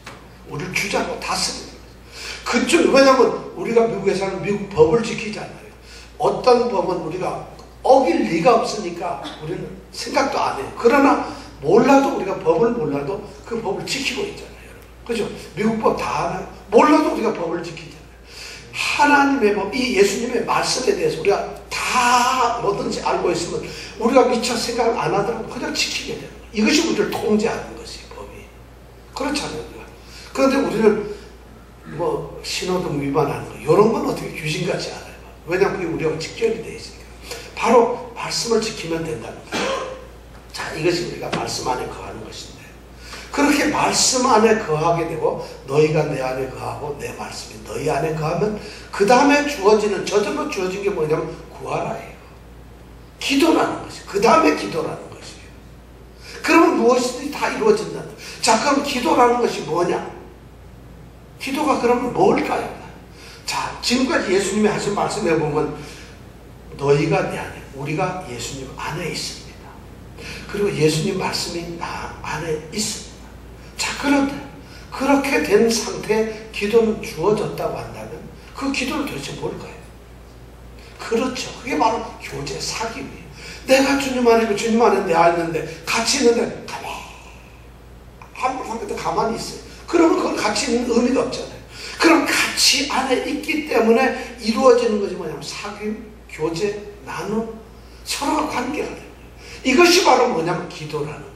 우리를 주장하고 다스리는 거죠. 그쪽, 왜냐하면 우리가 미국에서는 미국 법을 지키잖아요. 어떤 법은 우리가 어길 리가 없으니까 우리는 생각도 안 해요. 그러나 몰라도, 우리가 법을 몰라도 그 법을 지키고 있잖아요. 그죠? 미국 법 다 알아요. 몰라도 우리가 법을 지키잖아요. 하나님의 법, 이 예수님의 말씀에 대해서 우리가 다 뭐든지 알고 있으면 우리가 미처 생각을 안 하더라도 그냥 지키게 되는 거예요. 이것이 우리를 통제하는 것이 법이. 그렇잖아요, 우리가. 그런데 우리는 뭐 신호등 위반하는 거, 이런 건 어떻게 귀신같이 알아요. 왜냐하면 그게 우리가 직결이 되어 있으니까. 바로 말씀을 지키면 된다는 거예요. 자, 이것이 우리가 말씀 안에 거하는 것인데, 그렇게 말씀 안에 거하게 되고 너희가 내 안에 거하고 내 말씀이 너희 안에 거하면 그 다음에 주어지는, 저절로 주어진 게 뭐냐면 구하라예요. 기도라는 것이에요. 그 다음에 기도라는 것이에요. 그러면 무엇이든지 다 이루어진다는 거예요. 자, 그럼 기도라는 것이 뭐냐? 기도가 그러면 뭘까요? 자, 지금까지 예수님이 하신 말씀에 보면 너희가 내 안에, 우리가 예수님 안에 있습니다. 그리고 예수님 말씀이 나 안에 있습니다. 자, 그런데 그렇게 된 상태에 기도는 주어졌다고 한다면 그 기도는 도대체 뭘까요? 그렇죠. 그게 바로 교제, 사귐이에요. 내가 주님 안에 있고 주님 안에 내 안에 있는데, 같이 있는데 가만히 아무리 상태도 가만히 있어요. 그러면 그건 같이 있는 의미가 없잖아요. 그럼 같이 안에 있기 때문에 이루어지는 것이 뭐냐면 사귐, 교제, 나눔, 서로가 관계가 돼요. 이것이 바로 뭐냐면 기도라는 것이에요.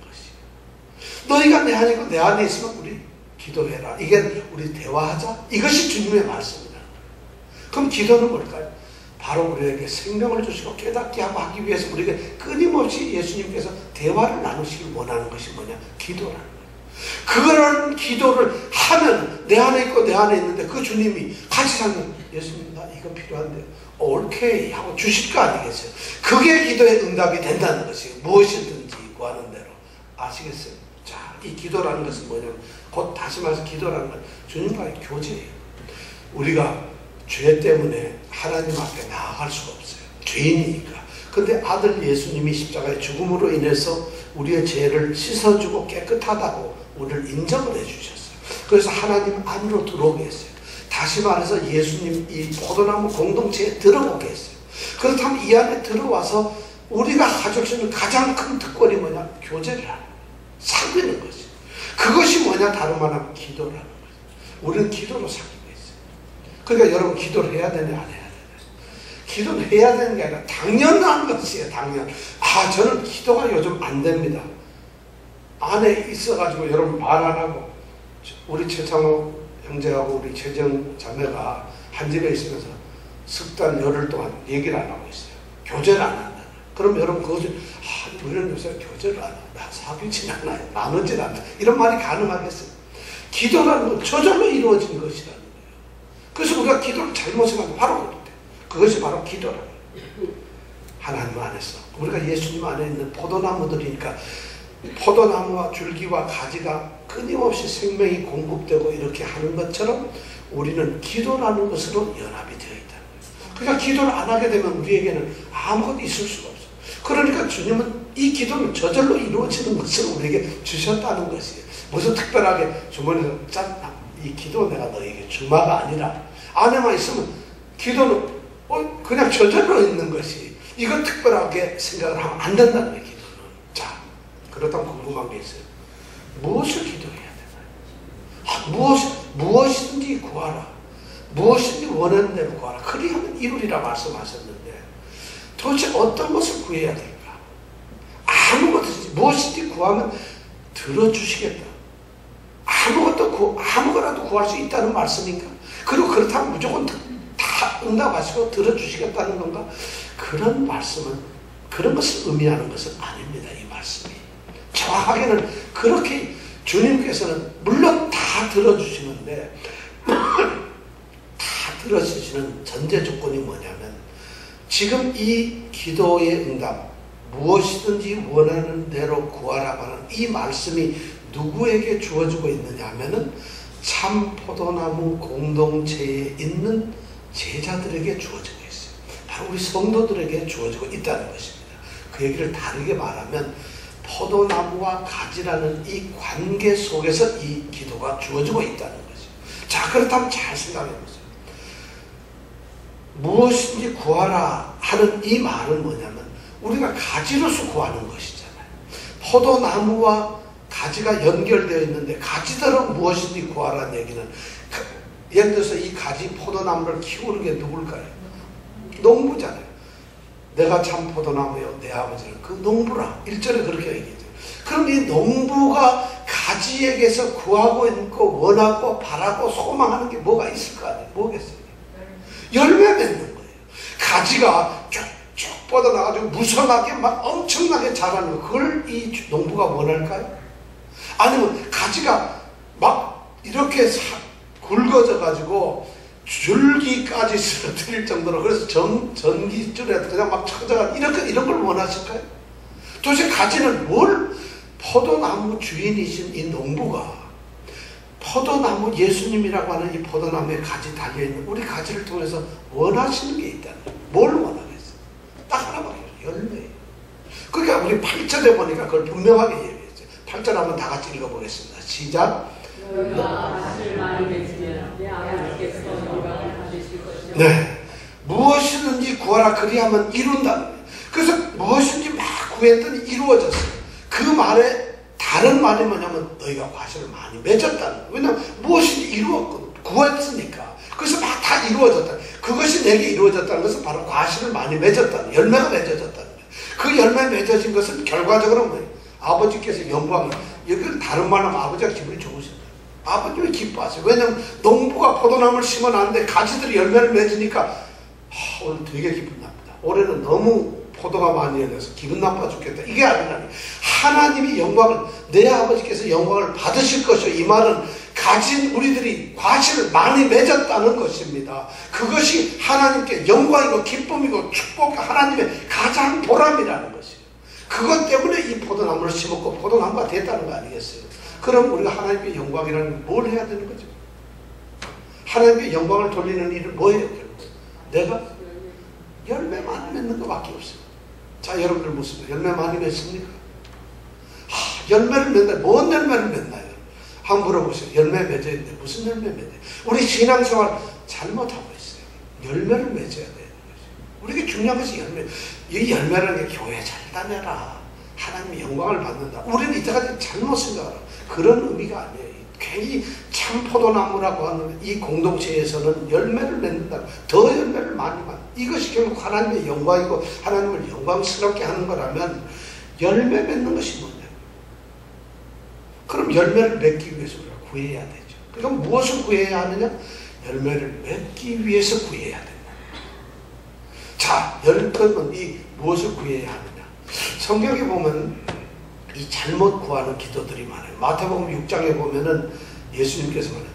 너희가 내 안에 있고 내 안에 있으면 우리 기도해라. 이게 우리 대화하자. 이것이 주님의 말씀이라는 거예요. 그럼 기도는 뭘까요? 바로 우리에게 생명을 주시고 깨닫게 하고 하기 위해서 우리에게 끊임없이 예수님께서 대화를 나누시길 원하는 것이 뭐냐? 기도라는 거예요. 그런 기도를 하면 내 안에 있고 내 안에 있는데 그 주님이 같이 살면 예수님 나 이거 필요한데 오케이 하고 주실 거 아니겠어요? 그게 기도의 응답이 된다는 것이에요. 무엇이든지 구하는 대로. 아시겠어요? 자, 이 기도라는 것은 뭐냐면, 곧 다시 말해서 기도라는 건 주님과의 교제예요. 우리가 죄 때문에 하나님 앞에 나아갈 수가 없어요. 죄인이니까. 근데 아들 예수님이 십자가의 죽음으로 인해서 우리의 죄를 씻어주고 깨끗하다고 우리를 인정을 해주셨어요. 그래서 하나님 안으로 들어오게 했어요. 다시 말해서 예수님 이 포도나무 공동체에 들어오게 했어요. 그렇다면 이 안에 들어와서 우리가 가질 수 있는 가장 큰 특권이 뭐냐? 교제를 하는 거예요. 사귀는 것이. 그것이 뭐냐? 다른 말 하면 기도를 하는 거예요. 우리는 기도로 사귀고 있어요. 그러니까 여러분 기도를 해야 되냐 안 해야 되냐? 기도는 해야 되는 게 아니라 당연한 것이에요. 당연. 저는 기도가 요즘 안 됩니다. 안에 있어가지고 여러분 말 안 하고 우리 최창호 형제하고 우리 최정 자매가 한 집에 있으면서 석 달 열흘 동안 얘기를 안 하고 있어요. 교제를 안 한다. 그럼 여러분 그것을 우리는 요새 교제를 안 한다. 사귀진 않아요. 나누진 않다. 이런 말이 가능하겠어요? 기도라는 건 저절로 이루어진 것이라는 거예요. 그래서 우리가 기도를 잘못 생각하면 바로 그럴 때 그것이 바로 기도라는 거예요. 하나님 안에서 우리가 예수님 안에 있는 포도나무들이니까 포도나무와 줄기와 가지가 끊임없이 생명이 공급되고 이렇게 하는 것처럼 우리는 기도라는 것으로 연합이 되어 있다는 거예요. 그러니까 기도를 안 하게 되면 우리에게는 아무것도 있을 수가 없어요. 그러니까 주님은 이 기도는 저절로 이루어지는 것을 우리에게 주셨다는 것이에요. 무슨 특별하게 주머니에서 이 기도 내가 너에게 주마가 아니라 안에만 있으면 기도는 그냥 저절로 있는 것이 이거 특별하게 생각을 하면 안 된다는 거예요. 기도는. 자, 그렇다면 궁금한 게 있어요. 무엇을 기도해야 되나요? 무엇이든지 구하라. 무엇이든지 원하는 대로 구하라. 그리하면 이루리라 말씀하셨는데 도대체 어떤 것을 구해야 될까? 아무것든지 무엇이든지 구하면 들어주시겠다. 아무거라도 구할 수 있다는 말씀인가? 그리고 그렇다면 무조건 다 응답하시고 들어주시겠다는 건가? 그런 말씀은 그런 것을 의미하는 것은 아닙니다. 이 말씀이 정확하게는 그렇게 주님께서는 물론 다 들어주시는데 다 들어주시는 전제 조건이 뭐냐면 지금 이 기도의 응답 무엇이든지 원하는 대로 구하라고 하는 이 말씀이 누구에게 주어지고 있느냐 하면은 참 포도나무 공동체에 있는 제자들에게 주어지고 있어요. 바로 우리 성도들에게 주어지고 있다는 것입니다. 그 얘기를 다르게 말하면 포도나무와 가지라는 이 관계 속에서 이 기도가 주어지고 있다는 거죠. 자, 그렇다면 잘 생각해 보세요. 무엇인지 구하라 하는 이 말은 뭐냐면 우리가 가지로서 구하는 것이잖아요. 포도나무와 가지가 연결되어 있는데 가지대로 무엇인지 구하라는 얘기는 예를 들어서 이 가지 포도나무를 키우는 게 누굴까요? 농부잖아요. 내가 참 포도나무요 내 아버지는 그 농부라 1절에 그렇게 얘기했죠. 그럼 이 농부가 가지에게서 구하고 있고 원하고 바라고 소망하는 게 뭐가 있을 거 아니에요? 뭐겠어요? 열매 맺는 거예요. 가지가 쭉쭉 뻗어나가지고 무성하게 막 엄청나게 자라는 거 그걸 이 농부가 원할까요? 아니면 가지가 막 이렇게 굵어져 가지고 줄기까지 쓰러뜨릴 정도로 그래서 전기줄에 그냥 막 쳐져가 이런 걸 원하실까요? 도대체 가지는 포도나무 주인이신 이 농부가 포도나무 예수님이라고 하는 이 포도나무에 가지 달려있는 우리 가지를 통해서 원하시는 게 있다는 거예요. 뭘 원하겠어요? 딱 하나만 해요. 열매예요. 그러니까 우리 8절에 보니까 그걸 분명하게 얘기했어요. 8절 한번 다 같이 읽어보겠습니다. 시작. 네, 무엇이든지 구하라 그리하면 이룬다. 그래서 무엇인지 막 구했더니 이루어졌어요. 그 말에 다른 말이 뭐냐면 너희가 과실을 많이 맺었다는 거예요. 왜냐하면 무엇인지 이루었거든. 구했으니까. 그래서 막 다 이루어졌다. 그것이 내게 이루어졌다는 것은 바로 과실을 많이 맺었다는 거예요. 열매가 맺어졌다는 거예요. 그 열매 맺어진 것은 결과적으로 뭐예요? 아버지께서 영광을 여기는 다른 말로 하면 아버지가 기분이 좋으셨다. 아버님이 기뻐하세요. 왜냐하면 농부가 포도나무를 심어놨는데 가지들이 열매를 맺으니까 오늘 되게 기분 나쁘다. 올해는 너무 포도가 많이 열려서 기분 나빠 죽겠다. 이게 아니라 하나님이 영광을 내 아버지께서 영광을 받으실 것이요. 이 말은 가진 우리들이 과실을 많이 맺었다는 것입니다. 그것이 하나님께 영광이고 기쁨이고 축복 하나님의 가장 보람이라는 것이에요. 그것 때문에 이 포도나무를 심었고 포도나무가 됐다는 거 아니겠어요? 그럼 우리가 하나님의 영광이라는 뭘 해야 되는 거죠? 하나님의 영광을 돌리는 일은 뭐예요? 내가 열매 많이 맺는 것밖에 없어요. 자, 여러분들 묻습니다. 열매 많이 맺습니까? 열매를 맺나요? 뭔 열매를 맺나요? 한번 물어보세요. 열매 맺어야 되는데 무슨 열매 맺어요? 우리 신앙생활 잘못하고 있어요. 열매를 맺어야 되는 거죠. 우리에게 중요한 것이 열매. 이 열매라는 게 교회 잘 다녀라, 하나님의 영광을 받는다. 우리는 이때까지 잘못 생각하라. 그런 의미가 아니에요. 괜히 참포도나무라고 하는 이 공동체에서는 열매를 맺는다. 더 열매를 많이 받는다. 이것이 결국 하나님의 영광이고 하나님을 영광스럽게 하는 거라면 열매 맺는 것이 뭐냐? 그럼 열매를 맺기 위해서 우리가 구해야 되죠. 그럼 무엇을 구해야 하느냐? 열매를 맺기 위해서 구해야 된다. 자, 그러면 이 무엇을 구해야 하느냐? 성경에 보면 이 잘못 구하는 기도들이 많아요. 마태복음 6장에 보면은 예수님께서 말해요.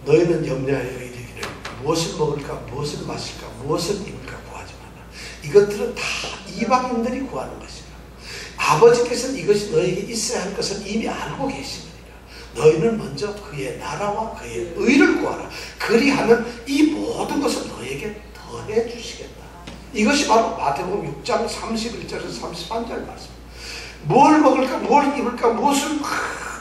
너희는 염려하여 이르기를 무엇을 먹을까, 무엇을 마실까, 무엇을 입을까 구하지 마라. 이것들은 다 이방인들이 구하는 것이라. 아버지께서는 이것이 너에게 있어야 할 것을 이미 알고 계시느니라. 너희는 먼저 그의 나라와 그의 의를 구하라. 그리하면 이 모든 것을 너에게 더해 주시겠다. 이것이 바로 마태복음 6장 31절에서 33절 말씀. 뭘 먹을까, 뭘 입을까, 무엇을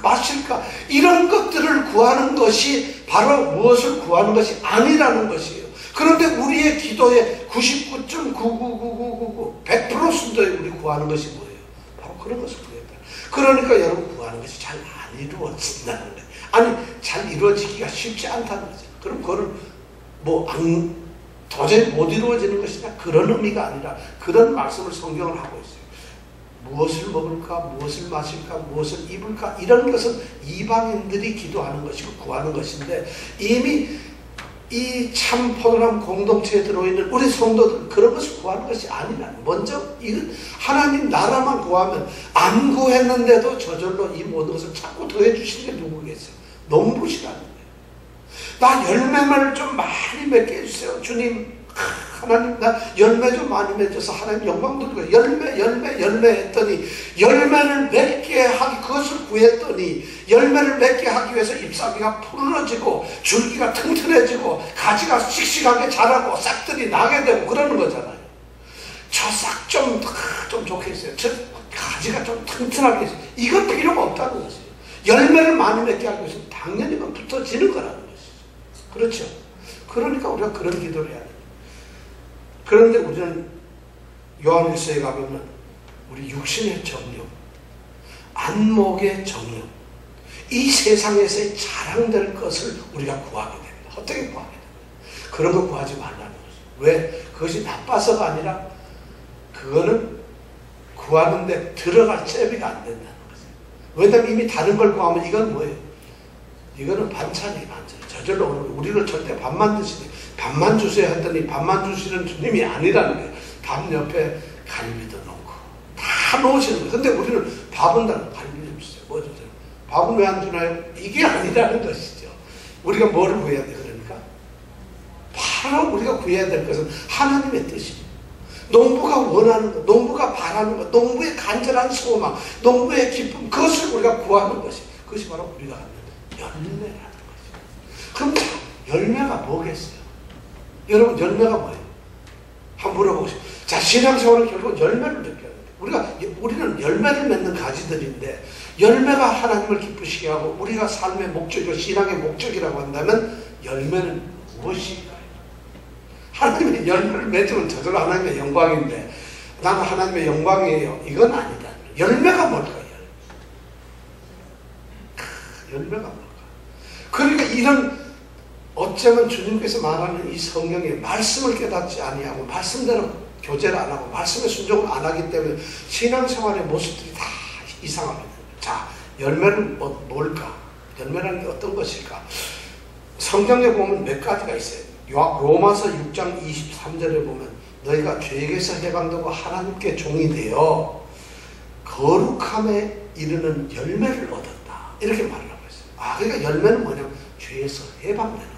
마실까, 이런 것들을 구하는 것이 바로 무엇을 구하는 것이 아니라는 것이에요. 그런데 우리의 기도의 99.99999 100% 순도에 우리 구하는 것이 뭐예요? 바로 그런 것을 구해야 돼요. 그러니까 여러분 구하는 것이 잘 안 이루어진다는 거예요. 아니, 잘 이루어지기가 쉽지 않다는 거죠. 그럼 그거를 도저히 못 이루어지는 것이냐? 그런 의미가 아니라 그런 말씀을 성경을 하고 있어요. 무엇을 먹을까, 무엇을 마실까, 무엇을 입을까, 이런 것은 이방인들이 기도하는 것이고 구하는 것인데, 이미 이 참 포도나무 공동체에 들어있는 우리 성도들은 그런 것을 구하는 것이 아니라, 먼저 이건 하나님 나라만 구하면, 안 구했는데도 저절로 이 모든 것을 자꾸 더해 주시는 게 누구겠어요? 농부시라는 거예요. 나 열매를 좀 많이 맺게 해주세요. 주님, 하나님 나 열매 좀 많이 맺어서 하나님 영광 돌리고 열매 했더니, 열매를 맺게 하기, 그것을 구했더니 열매를 맺게 하기 위해서 잎사귀가 푸르러지고 줄기가 튼튼해지고 가지가 씩씩하게 자라고 싹들이 나게 되고 그러는 거잖아요. 저 싹 좀 좋겠어요. 저 가지가 좀 튼튼하게 있어요. 이건 필요가 없다는 것이에요. 열매를 많이 맺게 하기 위해서 당연히 붙어지는 거라는 것이죠. 그렇죠? 그러니까 우리가 그런 기도를 해야 돼요. 그런데 우리는 요한일서에 가보면 우리 육신의 정욕, 안목의 정욕, 이 세상에서의 자랑될 것을 우리가 구하게 됩니다. 어떻게 구하게 됩니다? 그런 거 구하지 말라는 거죠. 왜? 그것이 나빠서가 아니라 그거는 구하는데 들어갈 재미가 안 된다는 거죠. 왜냐하면 이미 다른 걸 구하면 이건 뭐예요? 이거는 반찬이에요, 반찬. 저절로 우리를 절대 밥만 드시니, 밥만 주세요 했더니 밥만 주시는 주님이 아니라는 거예요. 밥 옆에 갈비도 놓고 다 놓으시는 거예요. 근데 우리는 밥은 다 갈비 좀 주세요. 뭐 주세요? 밥은 왜 안 주나요? 이게 아니라는 것이죠. 우리가 뭐를 구해야 돼? 그러니까 바로 우리가 구해야 될 것은 하나님의 뜻입니다. 농부가 원하는 것, 농부가 바라는 것, 농부의 간절한 소망, 농부의 기쁨, 그것을 우리가 구하는 것이, 그것이 바로 우리가 하는 열매라는 것이죠. 그럼 열매가 뭐겠어요? 여러분, 열매가 뭐예요? 한번 물어보세요. 자, 신앙생활은 결국 열매를 맺게 하는데, 우리는 열매를 맺는 가지들인데, 열매가 하나님을 기쁘시게 하고 우리가 삶의 목적이고 신앙의 목적이라고 한다면 열매는 무엇일까요? 하나님의 열매를 맺으면 저절로 하나님의 영광인데, 나는 하나님의 영광이에요, 이건 아니다. 열매가 뭘까요? 열매가 뭘까? 그러니까 이런, 어쩌면 주님께서 말하는 이 성경의 말씀을 깨닫지 아니하고 말씀대로 교제를 안 하고 말씀에 순종을 안 하기 때문에 신앙생활의 모습들이 다 이상합니다. 자, 열매는 뭘까? 열매라는 게 어떤 것일까? 성경에 보면 몇 가지가 있어요. 로마서 6장 23절에 보면 너희가 죄에게서 해방되고 하나님께 종이 되어 거룩함에 이르는 열매를 얻었다, 이렇게 말을 하고 있어요. 그러니까 열매는 뭐냐면 죄에서 해방되는 거죠.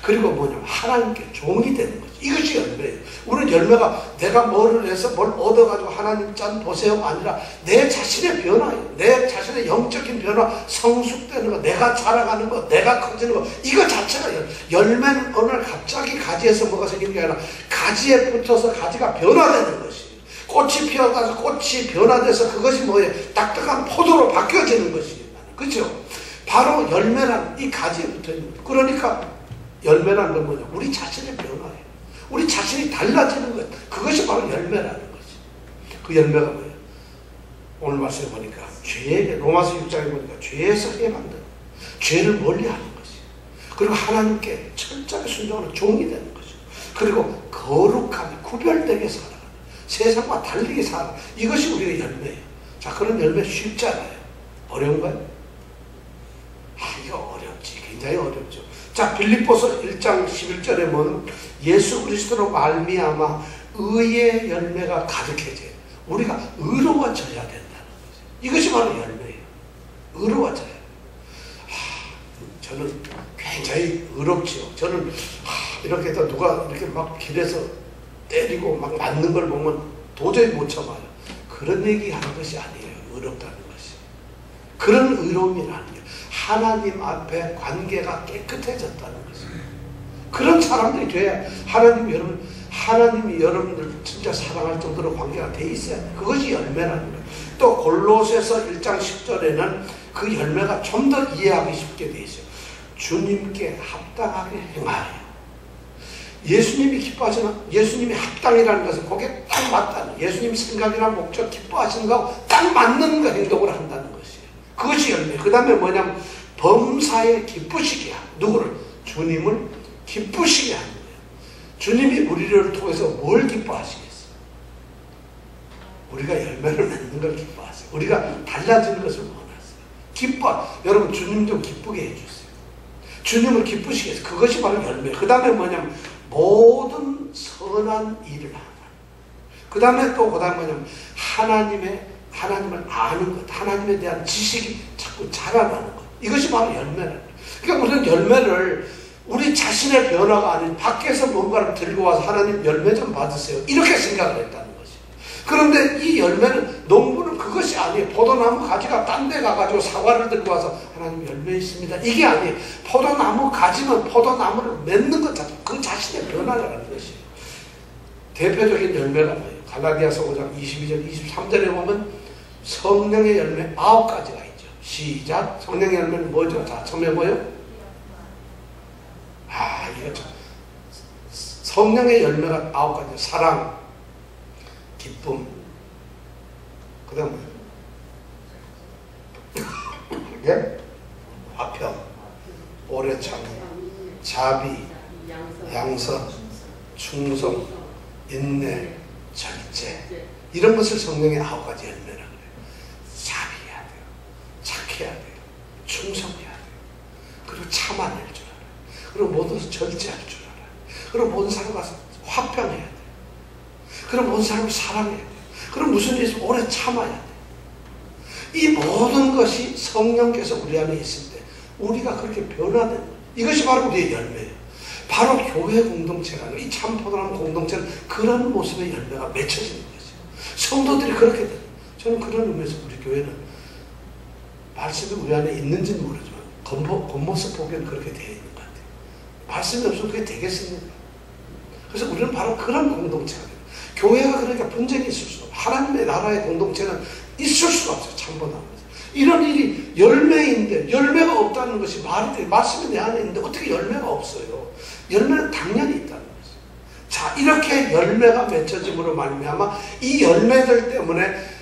그리고 뭐냐면 하나님께 종이 되는 거죠. 이것이 열매예요. 우리는 열매가 내가 뭐를 해서 뭘 얻어가지고 하나님 짠 보세요가 아니라 내 자신의 변화예요. 내 자신의 영적인 변화, 성숙되는 거, 내가 자라가는 거, 내가 커지는 거, 이거 자체가 열매는 어느 날 갑자기 가지에서 뭐가 생기는 게 아니라 가지에 붙어서 가지가 변화되는 것이에요. 꽃이 피어가서 꽃이 변화돼서 그것이 뭐예요? 딱딱한 포도로 바뀌어지는 것이에요. 그렇죠? 바로 열매란 이 가지에 붙어있는 거예요. 그러니까 열매란 건 뭐냐? 우리 자신의 변화예요. 우리 자신이 달라지는 것. 그것이 바로 열매라는 거지. 그 열매가 뭐예요? 오늘 말씀에 보니까 죄에게, 로마서 6장에 보니까 죄에서 해방되는, 죄를 멀리하는 것이. 그리고 하나님께 철저하게 순종하는 종이 되는 것이. 그리고 거룩하게 구별되게 살아가는, 세상과 달리게 살아가는, 이것이 우리의 열매예요. 자, 그런 열매 쉽지 않아요. 어려운가요? 이거 어렵지. 굉장히 어렵죠. 자, 빌립보서 1장 11절에 보면 예수 그리스도로 말미암아 의의 열매가 가득해져요. 우리가 의로워져야 된다는 거죠. 이것이 바로 열매예요. 의로워져요. 저는 굉장히 의롭지요. 저는 이렇게 해서 누가 이렇게 막 길에서 때리고 막 맞는 걸 보면 도저히 못 참아요. 그런 얘기 하는 것이 아니에요. 의롭다는 것이. 그런 의로움이라는 게 하나님 앞에 관계가 깨끗해졌다는 것이에요. 그런 사람들이 돼야 하나님이 여러분들 진짜 사랑할 정도로 관계가 돼 있어야 돼요. 그것이 열매라는 거예요. 또 골로새서 1장 10절에는 그 열매가 좀 더 이해하기 쉽게 돼 있어요. 주님께 합당하게 행하여. 예수님이 기뻐하시는, 예수님이 합당이라는 것은 거기에 딱 맞다는, 예수님 생각이나 목적, 기뻐하시는 거하고 딱 맞는 거 행동을 한다는 것이에요. 그것이 열매. 그 다음에 뭐냐면 범사에 기쁘시게 하는, 누구를? 주님을 기쁘시게 하는 거예요. 주님이 우리를 통해서 뭘 기뻐하시겠어요? 우리가 열매를 맺는 걸 기뻐하세요. 우리가 달라지는 것을 원하세요. 여러분 주님 좀 기쁘게 해주세요. 주님을 기쁘시게 해서 그것이 바로 열매. 그 다음에 뭐냐면 모든 선한 일을 하는. 그 다음에 뭐냐면 하나님을 아는 것, 하나님에 대한 지식이 자꾸 자라나는 것. 이것이 바로 열매라는 거예요. 그러니까 우리는 열매를 우리 자신의 변화가 아닌 밖에서 뭔가를 들고 와서 하나님 열매 좀 받으세요, 이렇게 생각을 했다는 것이. 그런데 이 열매는, 농부는 그것이 아니에요. 포도나무 가지가 딴 데 가가지고 사과를 들고 와서 하나님 열매 있습니다, 이게 아니에요. 포도나무 가지면 포도나무를 맺는 것 자체, 그 자신의 변화라는 것이에요. 대표적인 열매가 뭐예요? 갈라디아서 5장 22절 23절에 보면 성령의 열매 9가지가 있죠. 시작. 성령의 열매는 뭐죠? 자, 처음에 뭐예요? 이거 참. 성령의 열매가 9가지. 사랑, 기쁨, 그 다음에 예? 화평, 오래 참음, 자비, 양선, 충성, 인내, 절제. 이런 것을 성령의 9가지 열매라고 그래요. 자비해야 돼요. 착해야 돼요. 충성해야 돼요. 그리고 참아낼 줄 알아요. 그리고 모든 것을 절제할 줄 알아요. 그리고 모든 사람과 화평해야 돼요. 그럼 모든 사람을 사랑해야 돼요. 그럼 무슨 일이 있으면 오래 참아야 돼요. 이 모든 것이 성령께서 우리 안에 있을 때 우리가 그렇게 변화되는 거예요. 이것이 바로 우리의 열매예요. 바로 교회 공동체가, 이 참포도나무 공동체는 그런 모습의 열매가 맺혀지는 거죠. 성도들이 그렇게 돼요. 저는 그런 의미에서 우리 교회는 말씀이 우리 안에 있는지는 모르지만 겉모습 보기에는 그렇게 되어 있는 것 같아요. 말씀이 없으면 그게 되겠습니까? 그래서 우리는 바로 그런 공동체가 돼요. 교회가 그러니까 분쟁이 있을 수가 없어요. 하나님의 나라의 공동체는 있을 수가 없어요. 참보다면서. 이런 일이 열매인데 열매가 없다는 것이 말이 돼요. 말씀이 내 안에 있는데 어떻게 열매가 없어요? 열매는 당연히 있다는 거죠. 자, 이렇게 열매가 맺혀짐으로 말미암아 이 열매들 때문에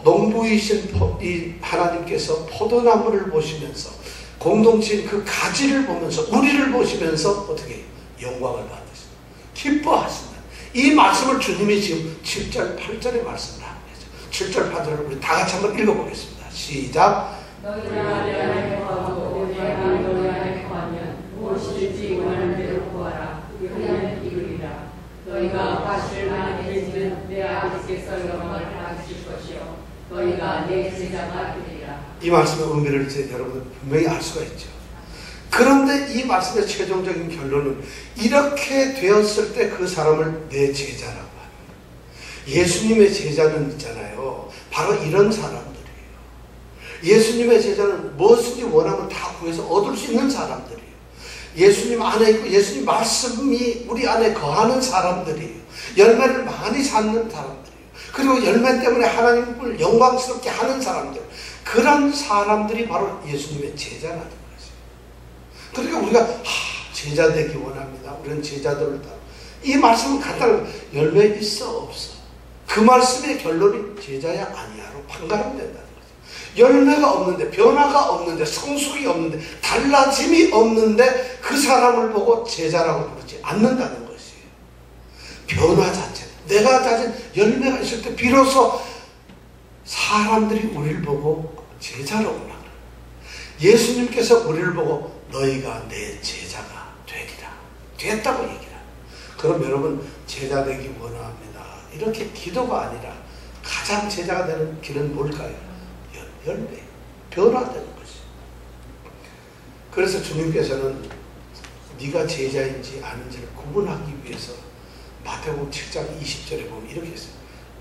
농부이신 이 하나님께서 포도나무를 보시면서, 공동체인 그 가지를 보면서, 우리를 보시면서 어떻게 영광을 받으신다, 기뻐하신다. 이 말씀을 주님이 지금 7절 8절의 말씀을 하고 계죠. 7절 8절을 우리 다 같이 한번 읽어보겠습니다. 시작. 너희가 내 안에 거하고 내가 너희 안에 거하면 무엇이든지 원하는 대로 구하라. 그러면 이루리라. 너희가 과실을 많이 해지는 내 아버지께서 영광을 받으실 것이요 너희가 내 제자가 되리라. 이 말씀의 의미를 이제 여러분 분명히 알 수가 있죠. 그런데 이 말씀의 최종적인 결론은 이렇게 되었을 때 그 사람을 내 제자라고 합니다. 예수님의 제자는 있잖아요. 바로 이런 사람들이에요. 예수님의 제자는 무엇인지 원하면 다 구해서 얻을 수 있는 사람들이에요. 예수님 안에 있고 예수님 말씀이 우리 안에 거하는 사람들이에요. 열매를 많이 쌓는 사람들이에요. 그리고 열매 때문에 하나님을 영광스럽게 하는 사람들, 그런 사람들이 바로 예수님의 제자라는 것이에요. 그러니까 우리가 제자 되기 원합니다. 우리는 제자들을 따라. 이 말씀은 간단한 열매 있어 없어. 그 말씀의 결론이 제자야 아니야로 판가름된다는 거죠. 열매가 없는데, 변화가 없는데, 성숙이 없는데, 달라짐이 없는데 그 사람을 보고 제자라고 부르지 않는다는 것이에요. 변화 자체, 내가 가진 열매가 있을 때 비로소 사람들이 우리를 보고 제자로구나. 예수님께서 우리를 보고 너희가 내 제자가 되리라. 됐다고 얘기를. 그럼 여러분 제자 되기 원합니다. 이렇게 기도가 아니라 가장 제자가 되는 길은 뭘까요? 열매, 변화되는 것이. 그래서 주님께서는 네가 제자인지 아닌지를 구분하기 위해서 마태복음 7장 20절에 보면 이렇게 했어요.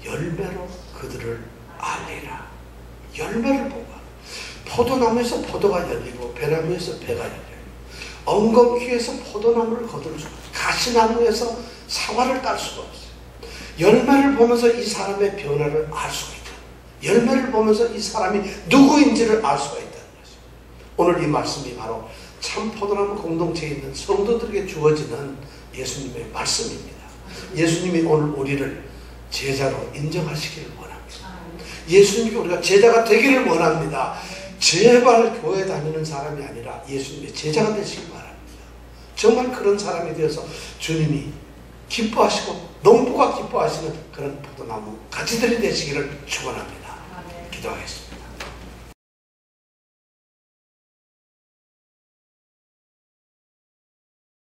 열매로 그들을 알리라. 열매를 보고 포도나무에서 포도가 열리고 배나무에서 배가 열려요. 엉겅퀴에서 포도나무를 거둘 수가 없어요. 가시나무에서 사과를 딸 수가 없어요. 열매를 보면서 이 사람의 변화를 알 수가 있다. 열매를 보면서 이 사람이 누구인지를 알 수가 있다는 것이죠. 오늘 이 말씀이 바로 참 포도나무 공동체에 있는 성도들에게 주어지는 예수님의 말씀입니다. 예수님이 오늘 우리를 제자로 인정하시기를 원합니다. 예수님께 우리가 제자가 되기를 원합니다. 제발 교회 다니는 사람이 아니라 예수님의 제자가 되시길 바랍니다. 정말 그런 사람이 되어서 주님이 기뻐하시고 농부가 기뻐하시는 그런 포도나무 가지들이 되시기를 축원합니다. 기도하겠습니다.